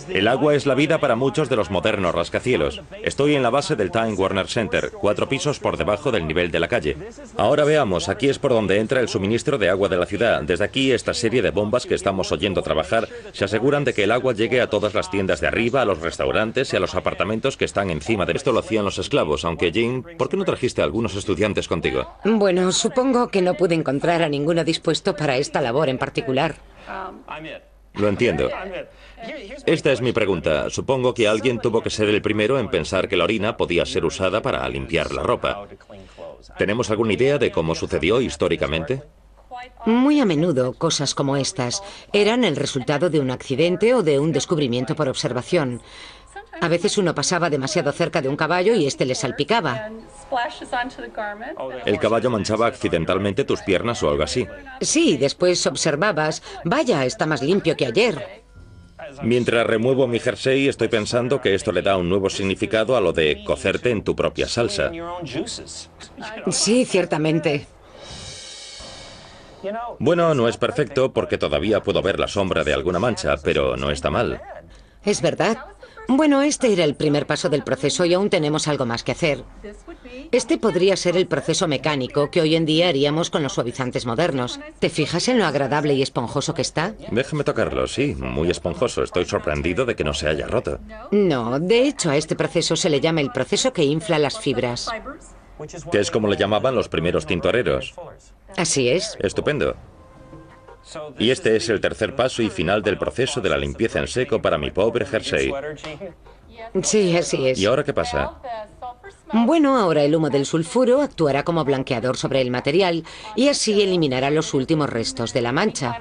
El agua es la vida para muchos de los modernos rascacielos. Estoy en la base del Time Warner Center, 4 pisos por debajo del nivel de la calle. Ahora veamos, aquí es por donde entra el suministro de agua de la ciudad. Desde aquí, esta serie de bombas que estamos oyendo trabajar se aseguran de que el agua llegue a todas las tiendas de arriba, a los restaurantes y a los apartamentos que están encima de esto. Lo hacían los esclavos, aunque Jean, ¿por qué no trajiste a algunos estudiantes contigo? Bueno, supongo que no pude encontrar a ninguno dispuesto para esta labor en particular. Lo entiendo. Esta es mi pregunta. Supongo que alguien tuvo que ser el primero en pensar que la orina podía ser usada para limpiar la ropa. ¿Tenemos alguna idea de cómo sucedió históricamente? Muy a menudo, cosas como estas eran el resultado de un accidente o de un descubrimiento por observación. A veces uno pasaba demasiado cerca de un caballo y este le salpicaba. ¿El caballo manchaba accidentalmente tus piernas o algo así? Sí, después observabas, vaya, está más limpio que ayer. Mientras remuevo mi jersey, estoy pensando que esto le da un nuevo significado a lo de cocerte en tu propia salsa. Sí, ciertamente. Bueno, no es perfecto porque todavía puedo ver la sombra de alguna mancha, pero no está mal. Es verdad. Bueno, este era el primer paso del proceso y aún tenemos algo más que hacer. Este podría ser el proceso mecánico que hoy en día haríamos con los suavizantes modernos. ¿Te fijas en lo agradable y esponjoso que está? Déjame tocarlo, sí, muy esponjoso. Estoy sorprendido de que no se haya roto. No, de hecho a este proceso se le llama el proceso que infla las fibras. Que es como le llamaban los primeros tintoreros. Así es. Estupendo. Y este es el tercer paso y final del proceso de la limpieza en seco para mi pobre jersey. Sí, así es. ¿Y ahora qué pasa? Bueno, ahora el humo del sulfuro actuará como blanqueador sobre el material y así eliminará los últimos restos de la mancha.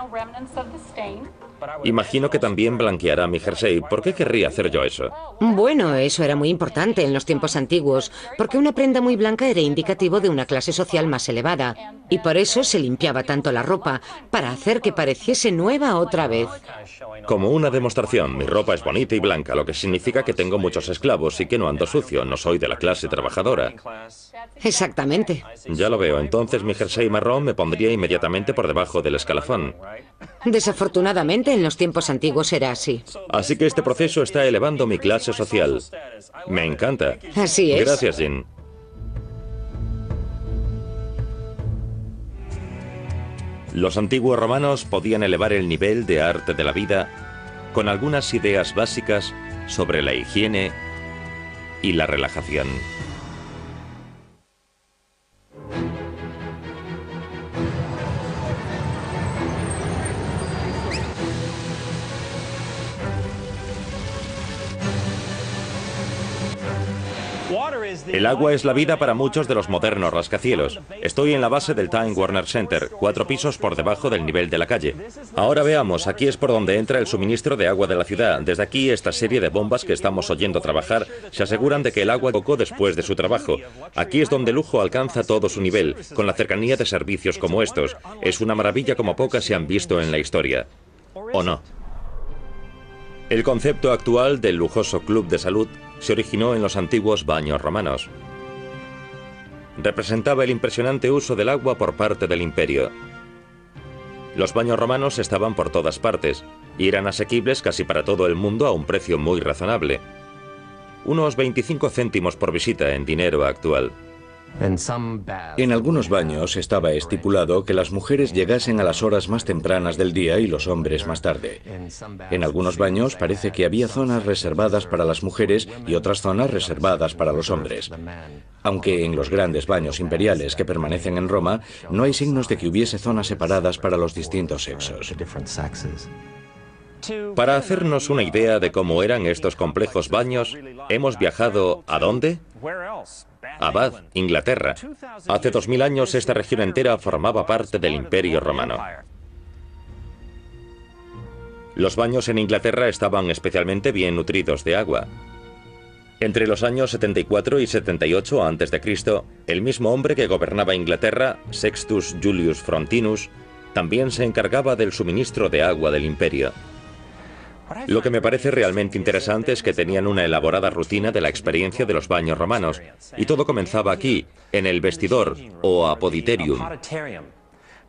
Imagino que también blanqueará mi jersey. ¿Por qué querría hacer yo eso? Bueno, eso era muy importante en los tiempos antiguos, porque una prenda muy blanca era indicativo de una clase social más elevada, y por eso se limpiaba tanto la ropa, para hacer que pareciese nueva otra vez. Como una demostración, mi ropa es bonita y blanca, lo que significa que tengo muchos esclavos y que no ando sucio, no soy de la clase trabajadora. Exactamente. Ya lo veo, entonces mi jersey marrón me pondría inmediatamente por debajo del escalafón. Desafortunadamente, en los tiempos antiguos era así. Así que este proceso está elevando mi clase social. Me encanta. Así es. Gracias, Jean. Los antiguos romanos podían elevar el nivel de arte de la vida con algunas ideas básicas sobre la higiene y la relajación. El agua es la vida para muchos de los modernos rascacielos. Estoy en la base del Time Warner Center, 4 pisos por debajo del nivel de la calle. Ahora veamos, aquí es por donde entra el suministro de agua de la ciudad. Desde aquí, esta serie de bombas que estamos oyendo trabajar se aseguran de que el agua tocó después de su trabajo. Aquí es donde el lujo alcanza todo su nivel, con la cercanía de servicios como estos. Es una maravilla como pocas se han visto en la historia. ¿O no? El concepto actual del lujoso club de salud se originó en los antiguos baños romanos. Representaba el impresionante uso del agua por parte del imperio. Los baños romanos estaban por todas partes y eran asequibles casi para todo el mundo a un precio muy razonable. Unos 25 céntimos por visita en dinero actual. En algunos baños estaba estipulado que las mujeres llegasen a las horas más tempranas del día y los hombres más tarde. En algunos baños parece que había zonas reservadas para las mujeres y otras zonas reservadas para los hombres. Aunque en los grandes baños imperiales que permanecen en Roma, no hay signos de que hubiese zonas separadas para los distintos sexos. Para hacernos una idea de cómo eran estos complejos baños, hemos viajado ¿a dónde? A Bath, Inglaterra. Hace 2000 años esta región entera formaba parte del Imperio Romano. Los baños en Inglaterra estaban especialmente bien nutridos de agua. Entre los años 74 y 78 a.C., el mismo hombre que gobernaba Inglaterra, Sextus Julius Frontinus, también se encargaba del suministro de agua del imperio. Lo que me parece realmente interesante es que tenían una elaborada rutina de la experiencia de los baños romanos, y todo comenzaba aquí, en el vestidor, o apoditerium.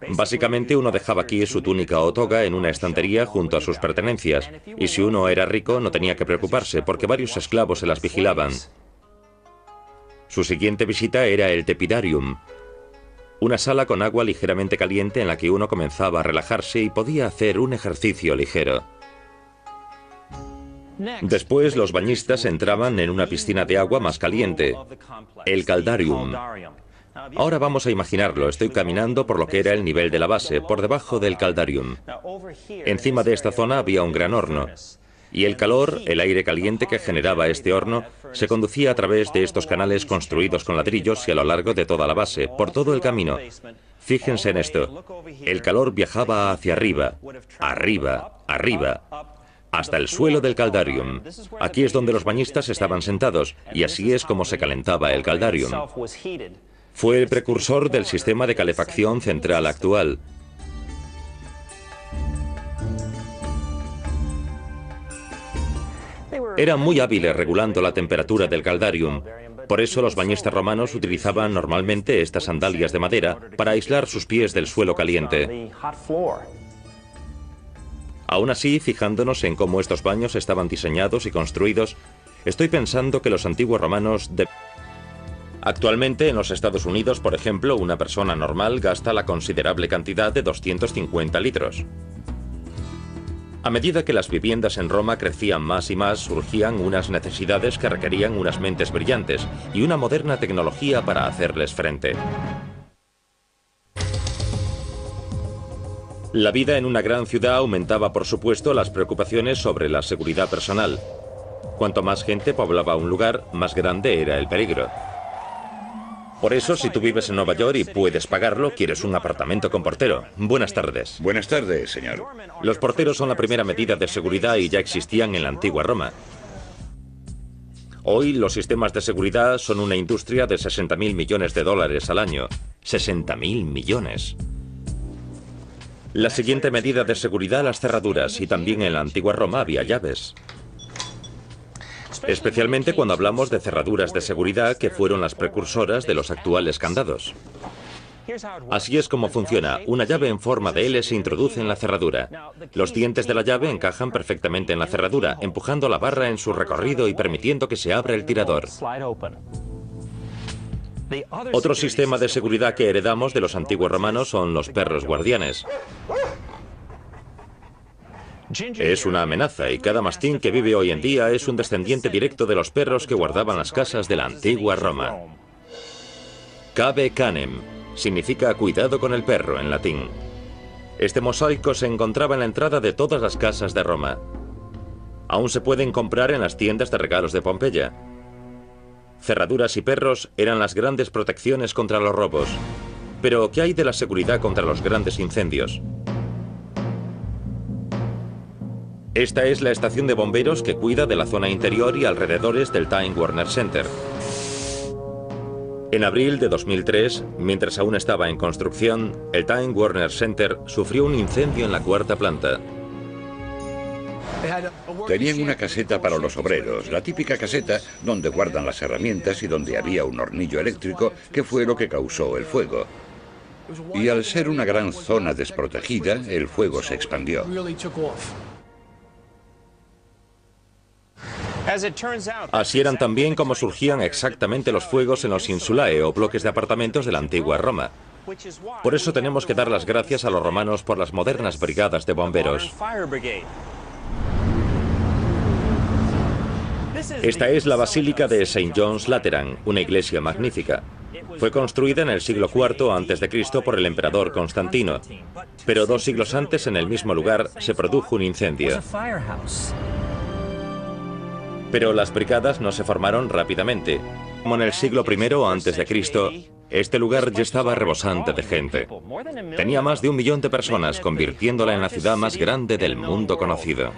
Básicamente uno dejaba aquí su túnica o toga en una estantería junto a sus pertenencias, y si uno era rico no tenía que preocuparse porque varios esclavos se las vigilaban. Su siguiente visita era el tepidarium, una sala con agua ligeramente caliente en la que uno comenzaba a relajarse y podía hacer un ejercicio ligero. Después los bañistas entraban en una piscina de agua más caliente, el caldarium. Ahora vamos a imaginarlo, estoy caminando por lo que era el nivel de la base, por debajo del caldarium. Encima de esta zona había un gran horno, y el calor, el aire caliente que generaba este horno, se conducía a través de estos canales construidos con ladrillos y a lo largo de toda la base, por todo el camino. Fíjense en esto, el calor viajaba hacia arriba, arriba, arriba, hasta el suelo del caldarium. Aquí es donde los bañistas estaban sentados, y así es como se calentaba el caldarium. Fue el precursor del sistema de calefacción central actual. Eran muy hábiles regulando la temperatura del caldarium. Por eso los bañistas romanos utilizaban normalmente estas sandalias de madera para aislar sus pies del suelo caliente. Aún así, fijándonos en cómo estos baños estaban diseñados y construidos, estoy pensando que los antiguos romanos Actualmente, en los Estados Unidos, por ejemplo, una persona normal gasta la considerable cantidad de 250 litros. A medida que las viviendas en Roma crecían más y más, surgían unas necesidades que requerían unas mentes brillantes y una moderna tecnología para hacerles frente. La vida en una gran ciudad aumentaba, por supuesto, las preocupaciones sobre la seguridad personal. Cuanto más gente poblaba un lugar, más grande era el peligro. Por eso, si tú vives en Nueva York y puedes pagarlo, quieres un apartamento con portero. Buenas tardes. Buenas tardes, señor. Los porteros son la primera medida de seguridad y ya existían en la antigua Roma. Hoy, los sistemas de seguridad son una industria de 60.000 millones de dólares al año. 60.000 millones. La siguiente medida de seguridad, las cerraduras, y también en la antigua Roma había llaves. Especialmente cuando hablamos de cerraduras de seguridad que fueron las precursoras de los actuales candados. Así es como funciona. Una llave en forma de L se introduce en la cerradura. Los dientes de la llave encajan perfectamente en la cerradura, empujando la barra en su recorrido y permitiendo que se abra el tirador. Otro sistema de seguridad que heredamos de los antiguos romanos son los perros guardianes. Es una amenaza y cada mastín que vive hoy en día es un descendiente directo de los perros que guardaban las casas de la antigua Roma. Cave canem significa cuidado con el perro en latín. Este mosaico se encontraba en la entrada de todas las casas de Roma. Aún se pueden comprar en las tiendas de regalos de Pompeya. Cerraduras y perros eran las grandes protecciones contra los robos. Pero, ¿qué hay de la seguridad contra los grandes incendios? Esta es la estación de bomberos que cuida de la zona interior y alrededores del Time Warner Center. En abril de 2003, mientras aún estaba en construcción, el Time Warner Center sufrió un incendio en la cuarta planta. Tenían una caseta para los obreros, la típica caseta donde guardan las herramientas y donde había un hornillo eléctrico que fue lo que causó el fuego. Y al ser una gran zona desprotegida, el fuego se expandió. Así eran también como surgían exactamente los fuegos en los insulae o bloques de apartamentos de la antigua Roma. Por eso tenemos que dar las gracias a los romanos por las modernas brigadas de bomberos. Esta es la Basílica de St. John's Lateran, una iglesia magnífica. Fue construida en el siglo IV a.C. por el emperador Constantino, pero 2 siglos antes, en el mismo lugar, se produjo un incendio. Pero las brigadas no se formaron rápidamente. Como en el siglo I a.C., este lugar ya estaba rebosante de gente. Tenía más de 1 millón de personas, convirtiéndola en la ciudad más grande del mundo conocido.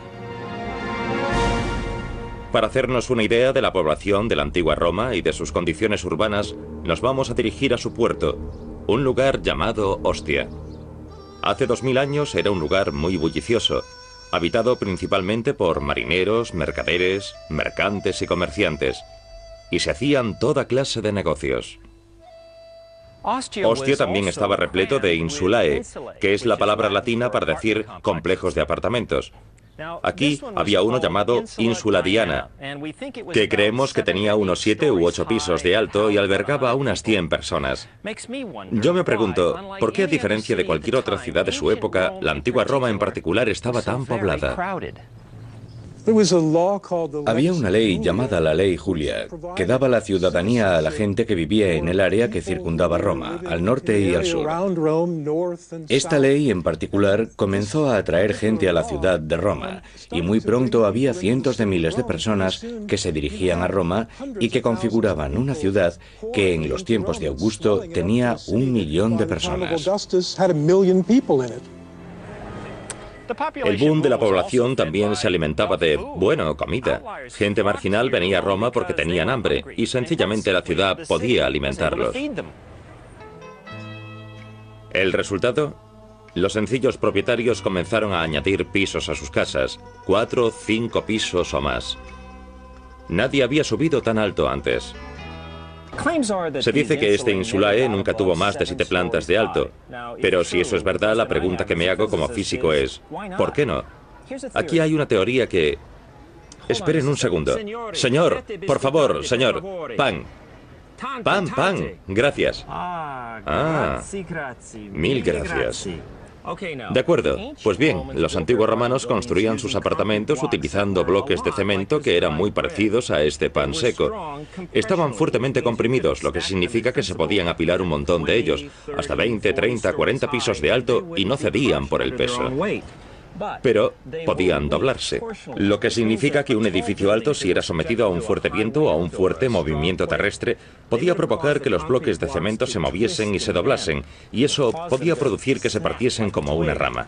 Para hacernos una idea de la población de la antigua Roma y de sus condiciones urbanas, nos vamos a dirigir a su puerto, un lugar llamado Ostia. Hace 2000 años era un lugar muy bullicioso, habitado principalmente por marineros, mercaderes, mercantes y comerciantes, y se hacían toda clase de negocios. Ostia también estaba repleto de insulae, que es la palabra latina para decir complejos de apartamentos. Aquí había uno llamado Insula Diana, que creemos que tenía unos 7 u 8 pisos de alto y albergaba a unas 100 personas. Yo me pregunto, ¿por qué a diferencia de cualquier otra ciudad de su época, la antigua Roma en particular estaba tan poblada? Había una ley llamada la Ley Julia, que daba la ciudadanía a la gente que vivía en el área que circundaba Roma, al norte y al sur. Esta ley en particular comenzó a atraer gente a la ciudad de Roma, y muy pronto había cientos de miles de personas que se dirigían a Roma y que configuraban una ciudad que en los tiempos de Augusto tenía 1 millón de personas. El boom de la población también se alimentaba de, bueno, comida. Gente marginal venía a Roma porque tenían hambre y sencillamente la ciudad podía alimentarlos. ¿El resultado? Los sencillos propietarios comenzaron a añadir pisos a sus casas, 4, 5 pisos o más. Nadie había subido tan alto antes. Se dice que este insulae nunca tuvo más de 7 plantas de alto, pero si eso es verdad, la pregunta que me hago como físico es, ¿por qué no? Aquí hay una teoría que... Esperen un segundo. Señor, por favor, señor. Pan. Pan. Gracias. Mil gracias. De acuerdo. Pues bien, los antiguos romanos construían sus apartamentos utilizando bloques de cemento que eran muy parecidos a este pan seco. Estaban fuertemente comprimidos, lo que significa que se podían apilar un montón de ellos, hasta 20, 30, 40 pisos de alto, y no cedían por el peso. Pero podían doblarse, lo que significa que un edificio alto, si era sometido a un fuerte viento o a un fuerte movimiento terrestre, podía provocar que los bloques de cemento se moviesen y se doblasen, y eso podía producir que se partiesen como una rama.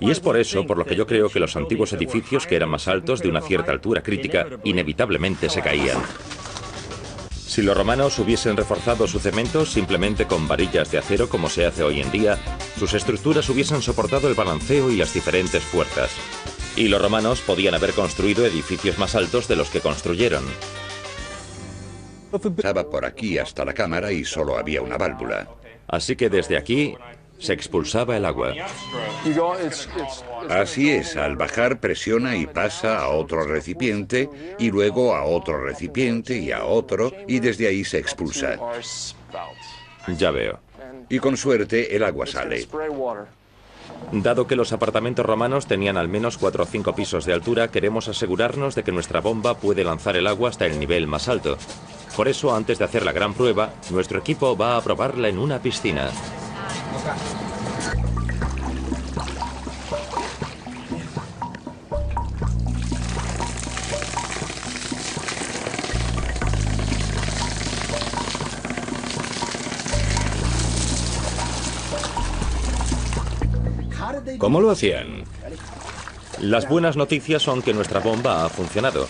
Y es por eso por lo que yo creo que los antiguos edificios que eran más altos de una cierta altura crítica inevitablemente se caían. Si los romanos hubiesen reforzado su cemento simplemente con varillas de acero como se hace hoy en día, sus estructuras hubiesen soportado el balanceo y las diferentes fuerzas. Y los romanos podían haber construido edificios más altos de los que construyeron. Pasaba por aquí hasta la cámara y solo había una válvula. Así que desde aquí se expulsaba el agua. Así es, al bajar presiona y pasa a otro recipiente, y luego a otro recipiente y a otro, y desde ahí se expulsa. Ya veo. Y con suerte el agua sale. Dado que los apartamentos romanos tenían al menos 4 o 5 pisos de altura, queremos asegurarnos de que nuestra bomba puede lanzar el agua hasta el nivel más alto. Por eso, antes de hacer la gran prueba, nuestro equipo va a probarla en una piscina. ¿Cómo lo hacían? Las buenas noticias son que nuestra bomba ha funcionado.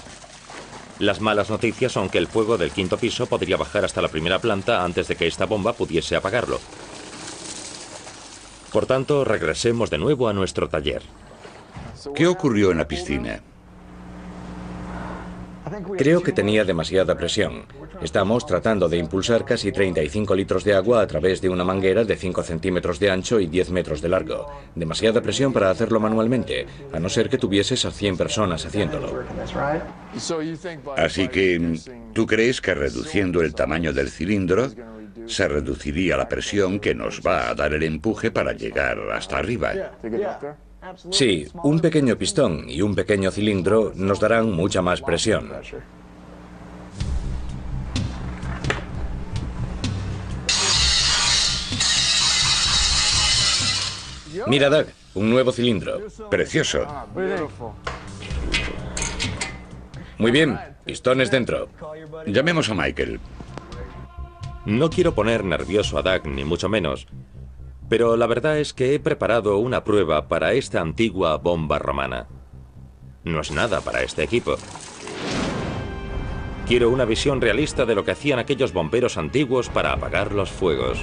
Las malas noticias son que el fuego del 5.º piso podría bajar hasta la primera planta antes de que esta bomba pudiese apagarlo. Por tanto, regresemos de nuevo a nuestro taller. ¿Qué ocurrió en la piscina? Creo que tenía demasiada presión. Estamos tratando de impulsar casi 35 litros de agua a través de una manguera de 5 centímetros de ancho y 10 metros de largo. Demasiada presión para hacerlo manualmente, a no ser que tuvieses a 100 personas haciéndolo. Así que, ¿tú crees que reduciendo el tamaño del cilindro se reduciría la presión que nos va a dar el empuje para llegar hasta arriba? Sí, un pequeño pistón y un pequeño cilindro nos darán mucha más presión. Mira, Doug, un nuevo cilindro. Precioso. Muy bien, pistones dentro. Llamemos a Michael. No quiero poner nervioso a Doug, ni mucho menos, pero la verdad es que he preparado una prueba para esta antigua bomba romana. No es nada para este equipo. Quiero una visión realista de lo que hacían aquellos bomberos antiguos para apagar los fuegos.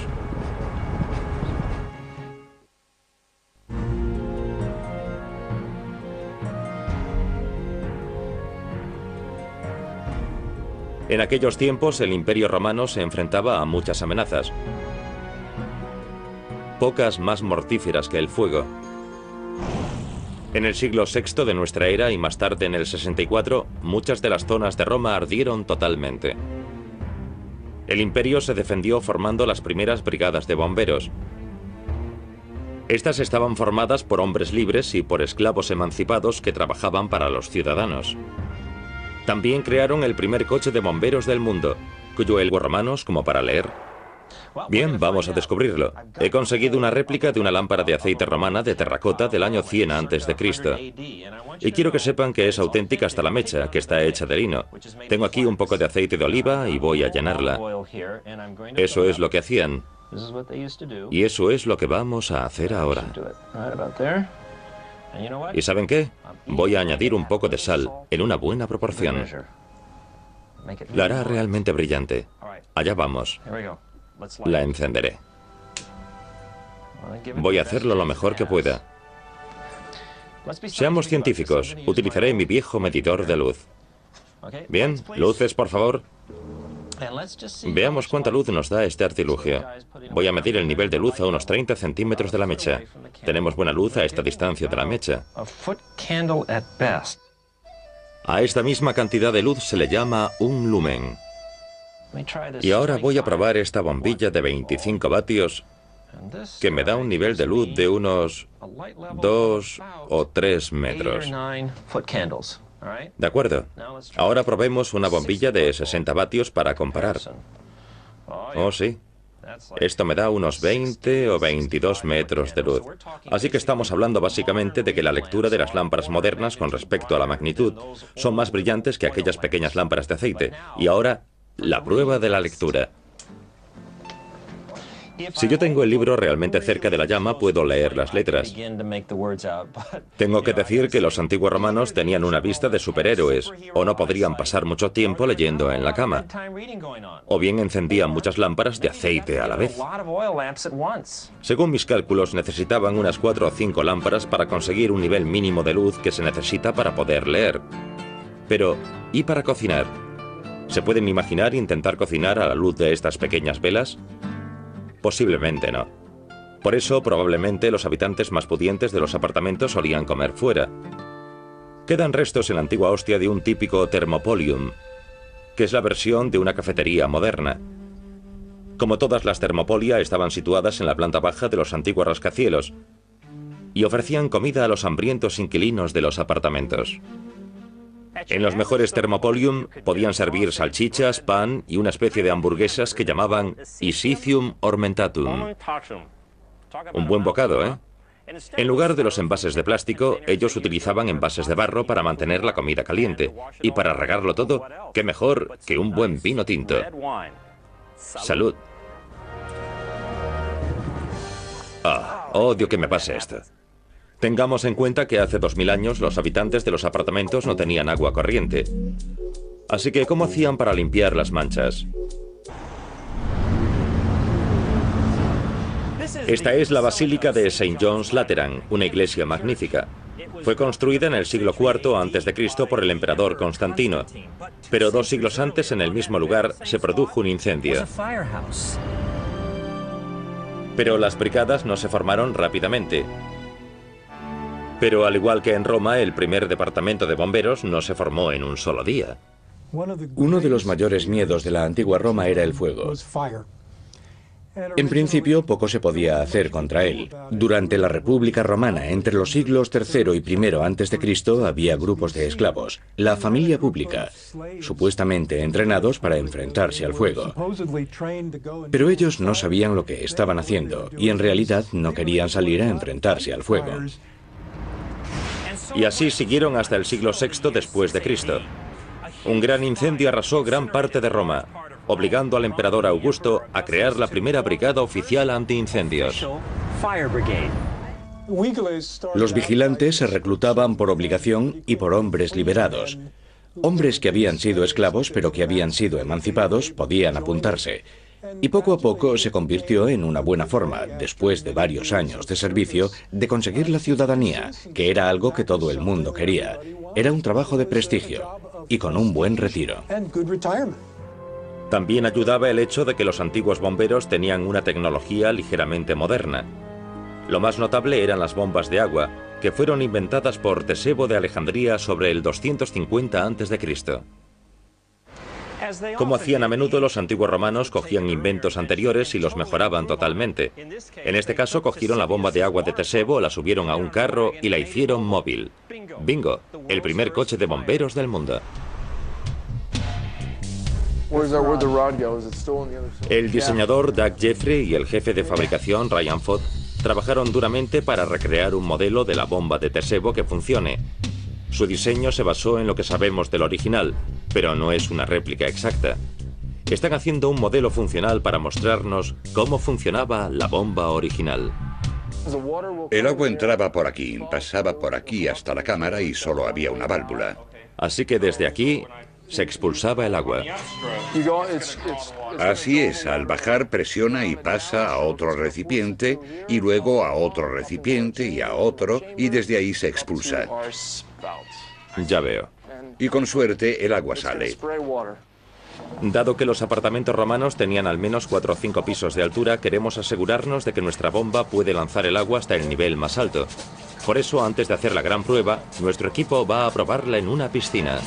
En aquellos tiempos, el Imperio Romano se enfrentaba a muchas amenazas. Pocas más mortíferas que el fuego. En el siglo VI de nuestra era y más tarde en el 64, muchas de las zonas de Roma ardieron totalmente. El imperio se defendió formando las primeras brigadas de bomberos. Estas estaban formadas por hombres libres y por esclavos emancipados que trabajaban para los ciudadanos. También crearon el primer coche de bomberos del mundo, cuyo elgo romanos como para leer. Bien, vamos a descubrirlo. He conseguido una réplica de una lámpara de aceite romana de terracota del año 100 a.C. Y quiero que sepan que es auténtica hasta la mecha, que está hecha de lino. Tengo aquí un poco de aceite de oliva y voy a llenarla. Eso es lo que hacían. Y eso es lo que vamos a hacer ahora. ¿Y saben qué? Voy a añadir un poco de sal, en una buena proporción. La hará realmente brillante. Allá vamos. La encenderé. Voy a hacerlo lo mejor que pueda. Seamos científicos. Utilizaré mi viejo medidor de luz. Bien, luces, por favor. Veamos cuánta luz nos da este artilugio. Voy a medir el nivel de luz a unos 30 centímetros de la mecha. Tenemos buena luz a esta distancia de la mecha. A esta misma cantidad de luz se le llama un lumen. Y ahora voy a probar esta bombilla de 25 vatios que me da un nivel de luz de unos 2 o 3 metros. ¿De acuerdo? Ahora probemos una bombilla de 60 vatios para comparar. Oh, sí. Esto me da unos 20 o 22 metros de luz. Así que estamos hablando básicamente de que la lectura de las lámparas modernas con respecto a la magnitud son más brillantes que aquellas pequeñas lámparas de aceite. Y ahora, la prueba de la lectura. Si yo tengo el libro realmente cerca de la llama, puedo leer las letras. Tengo que decir que los antiguos romanos tenían una vista de superhéroes, o no podrían pasar mucho tiempo leyendo en la cama. O bien encendían muchas lámparas de aceite a la vez. Según mis cálculos, necesitaban unas 4 o 5 lámparas para conseguir un nivel mínimo de luz que se necesita para poder leer. Pero, ¿y para cocinar? ¿Se pueden imaginar intentar cocinar a la luz de estas pequeñas velas? Posiblemente no. Por eso, probablemente, los habitantes más pudientes de los apartamentos solían comer fuera. Quedan restos en la antigua Ostia de un típico thermopolium, que es la versión de una cafetería moderna. Como todas las thermopolia, estaban situadas en la planta baja de los antiguos rascacielos y ofrecían comida a los hambrientos inquilinos de los apartamentos. En los mejores thermopolium podían servir salchichas, pan y una especie de hamburguesas que llamaban Isicium ormentatum. Un buen bocado, ¿eh? En lugar de los envases de plástico, ellos utilizaban envases de barro para mantener la comida caliente. Y para regarlo todo, ¿qué mejor que un buen vino tinto? ¡Salud! Ah, odio que me pase esto. Tengamos en cuenta que hace 2000 años los habitantes de los apartamentos no tenían agua corriente. Así que, ¿cómo hacían para limpiar las manchas? Esta es la Basílica de St. John's Lateran, una iglesia magnífica. Fue construida en el siglo IV a.C. por el emperador Constantino, pero 2 siglos antes, en el mismo lugar, se produjo un incendio. Pero las brigadas no se formaron rápidamente. Pero al igual que en Roma, el primer departamento de bomberos no se formó en un solo día. Uno de los mayores miedos de la antigua Roma era el fuego. En principio, poco se podía hacer contra él. Durante la República Romana, entre los siglos III y I a.C., había grupos de esclavos, la familia pública, supuestamente entrenados para enfrentarse al fuego. Pero ellos no sabían lo que estaban haciendo y en realidad no querían salir a enfrentarse al fuego. Y así siguieron hasta el siglo VI después de Cristo. Un gran incendio arrasó gran parte de Roma, obligando al emperador Augusto a crear la primera brigada oficial antiincendios. Los vigilantes se reclutaban por obligación y por hombres liberados. Hombres que habían sido esclavos pero que habían sido emancipados podían apuntarse. Y poco a poco se convirtió en una buena forma, después de varios años de servicio, de conseguir la ciudadanía, que era algo que todo el mundo quería. Era un trabajo de prestigio y con un buen retiro. También ayudaba el hecho de que los antiguos bomberos tenían una tecnología ligeramente moderna. Lo más notable eran las bombas de agua, que fueron inventadas por Teseo de Alejandría sobre el 250 a.C. Como hacían a menudo, los antiguos romanos cogían inventos anteriores y los mejoraban totalmente. En este caso, cogieron la bomba de agua de Teseo, la subieron a un carro y la hicieron móvil. ¡Bingo! El primer coche de bomberos del mundo. El diseñador Doug Jeffrey y el jefe de fabricación Ryan Ford trabajaron duramente para recrear un modelo de la bomba de Teseo que funcione. Su diseño se basó en lo que sabemos del original, pero no es una réplica exacta. Están haciendo un modelo funcional para mostrarnos cómo funcionaba la bomba original. El agua entraba por aquí, pasaba por aquí hasta la cámara y solo había una válvula. Así que desde aquí se expulsaba el agua. Así es, al bajar presiona y pasa a otro recipiente y luego a otro recipiente y a otro y desde ahí se expulsa. Ya veo. Y con suerte el agua sale. Dado que los apartamentos romanos tenían al menos 4 o 5 pisos de altura, queremos asegurarnos de que nuestra bomba puede lanzar el agua hasta el nivel más alto. Por eso, antes de hacer la gran prueba, nuestro equipo va a probarla en una piscina.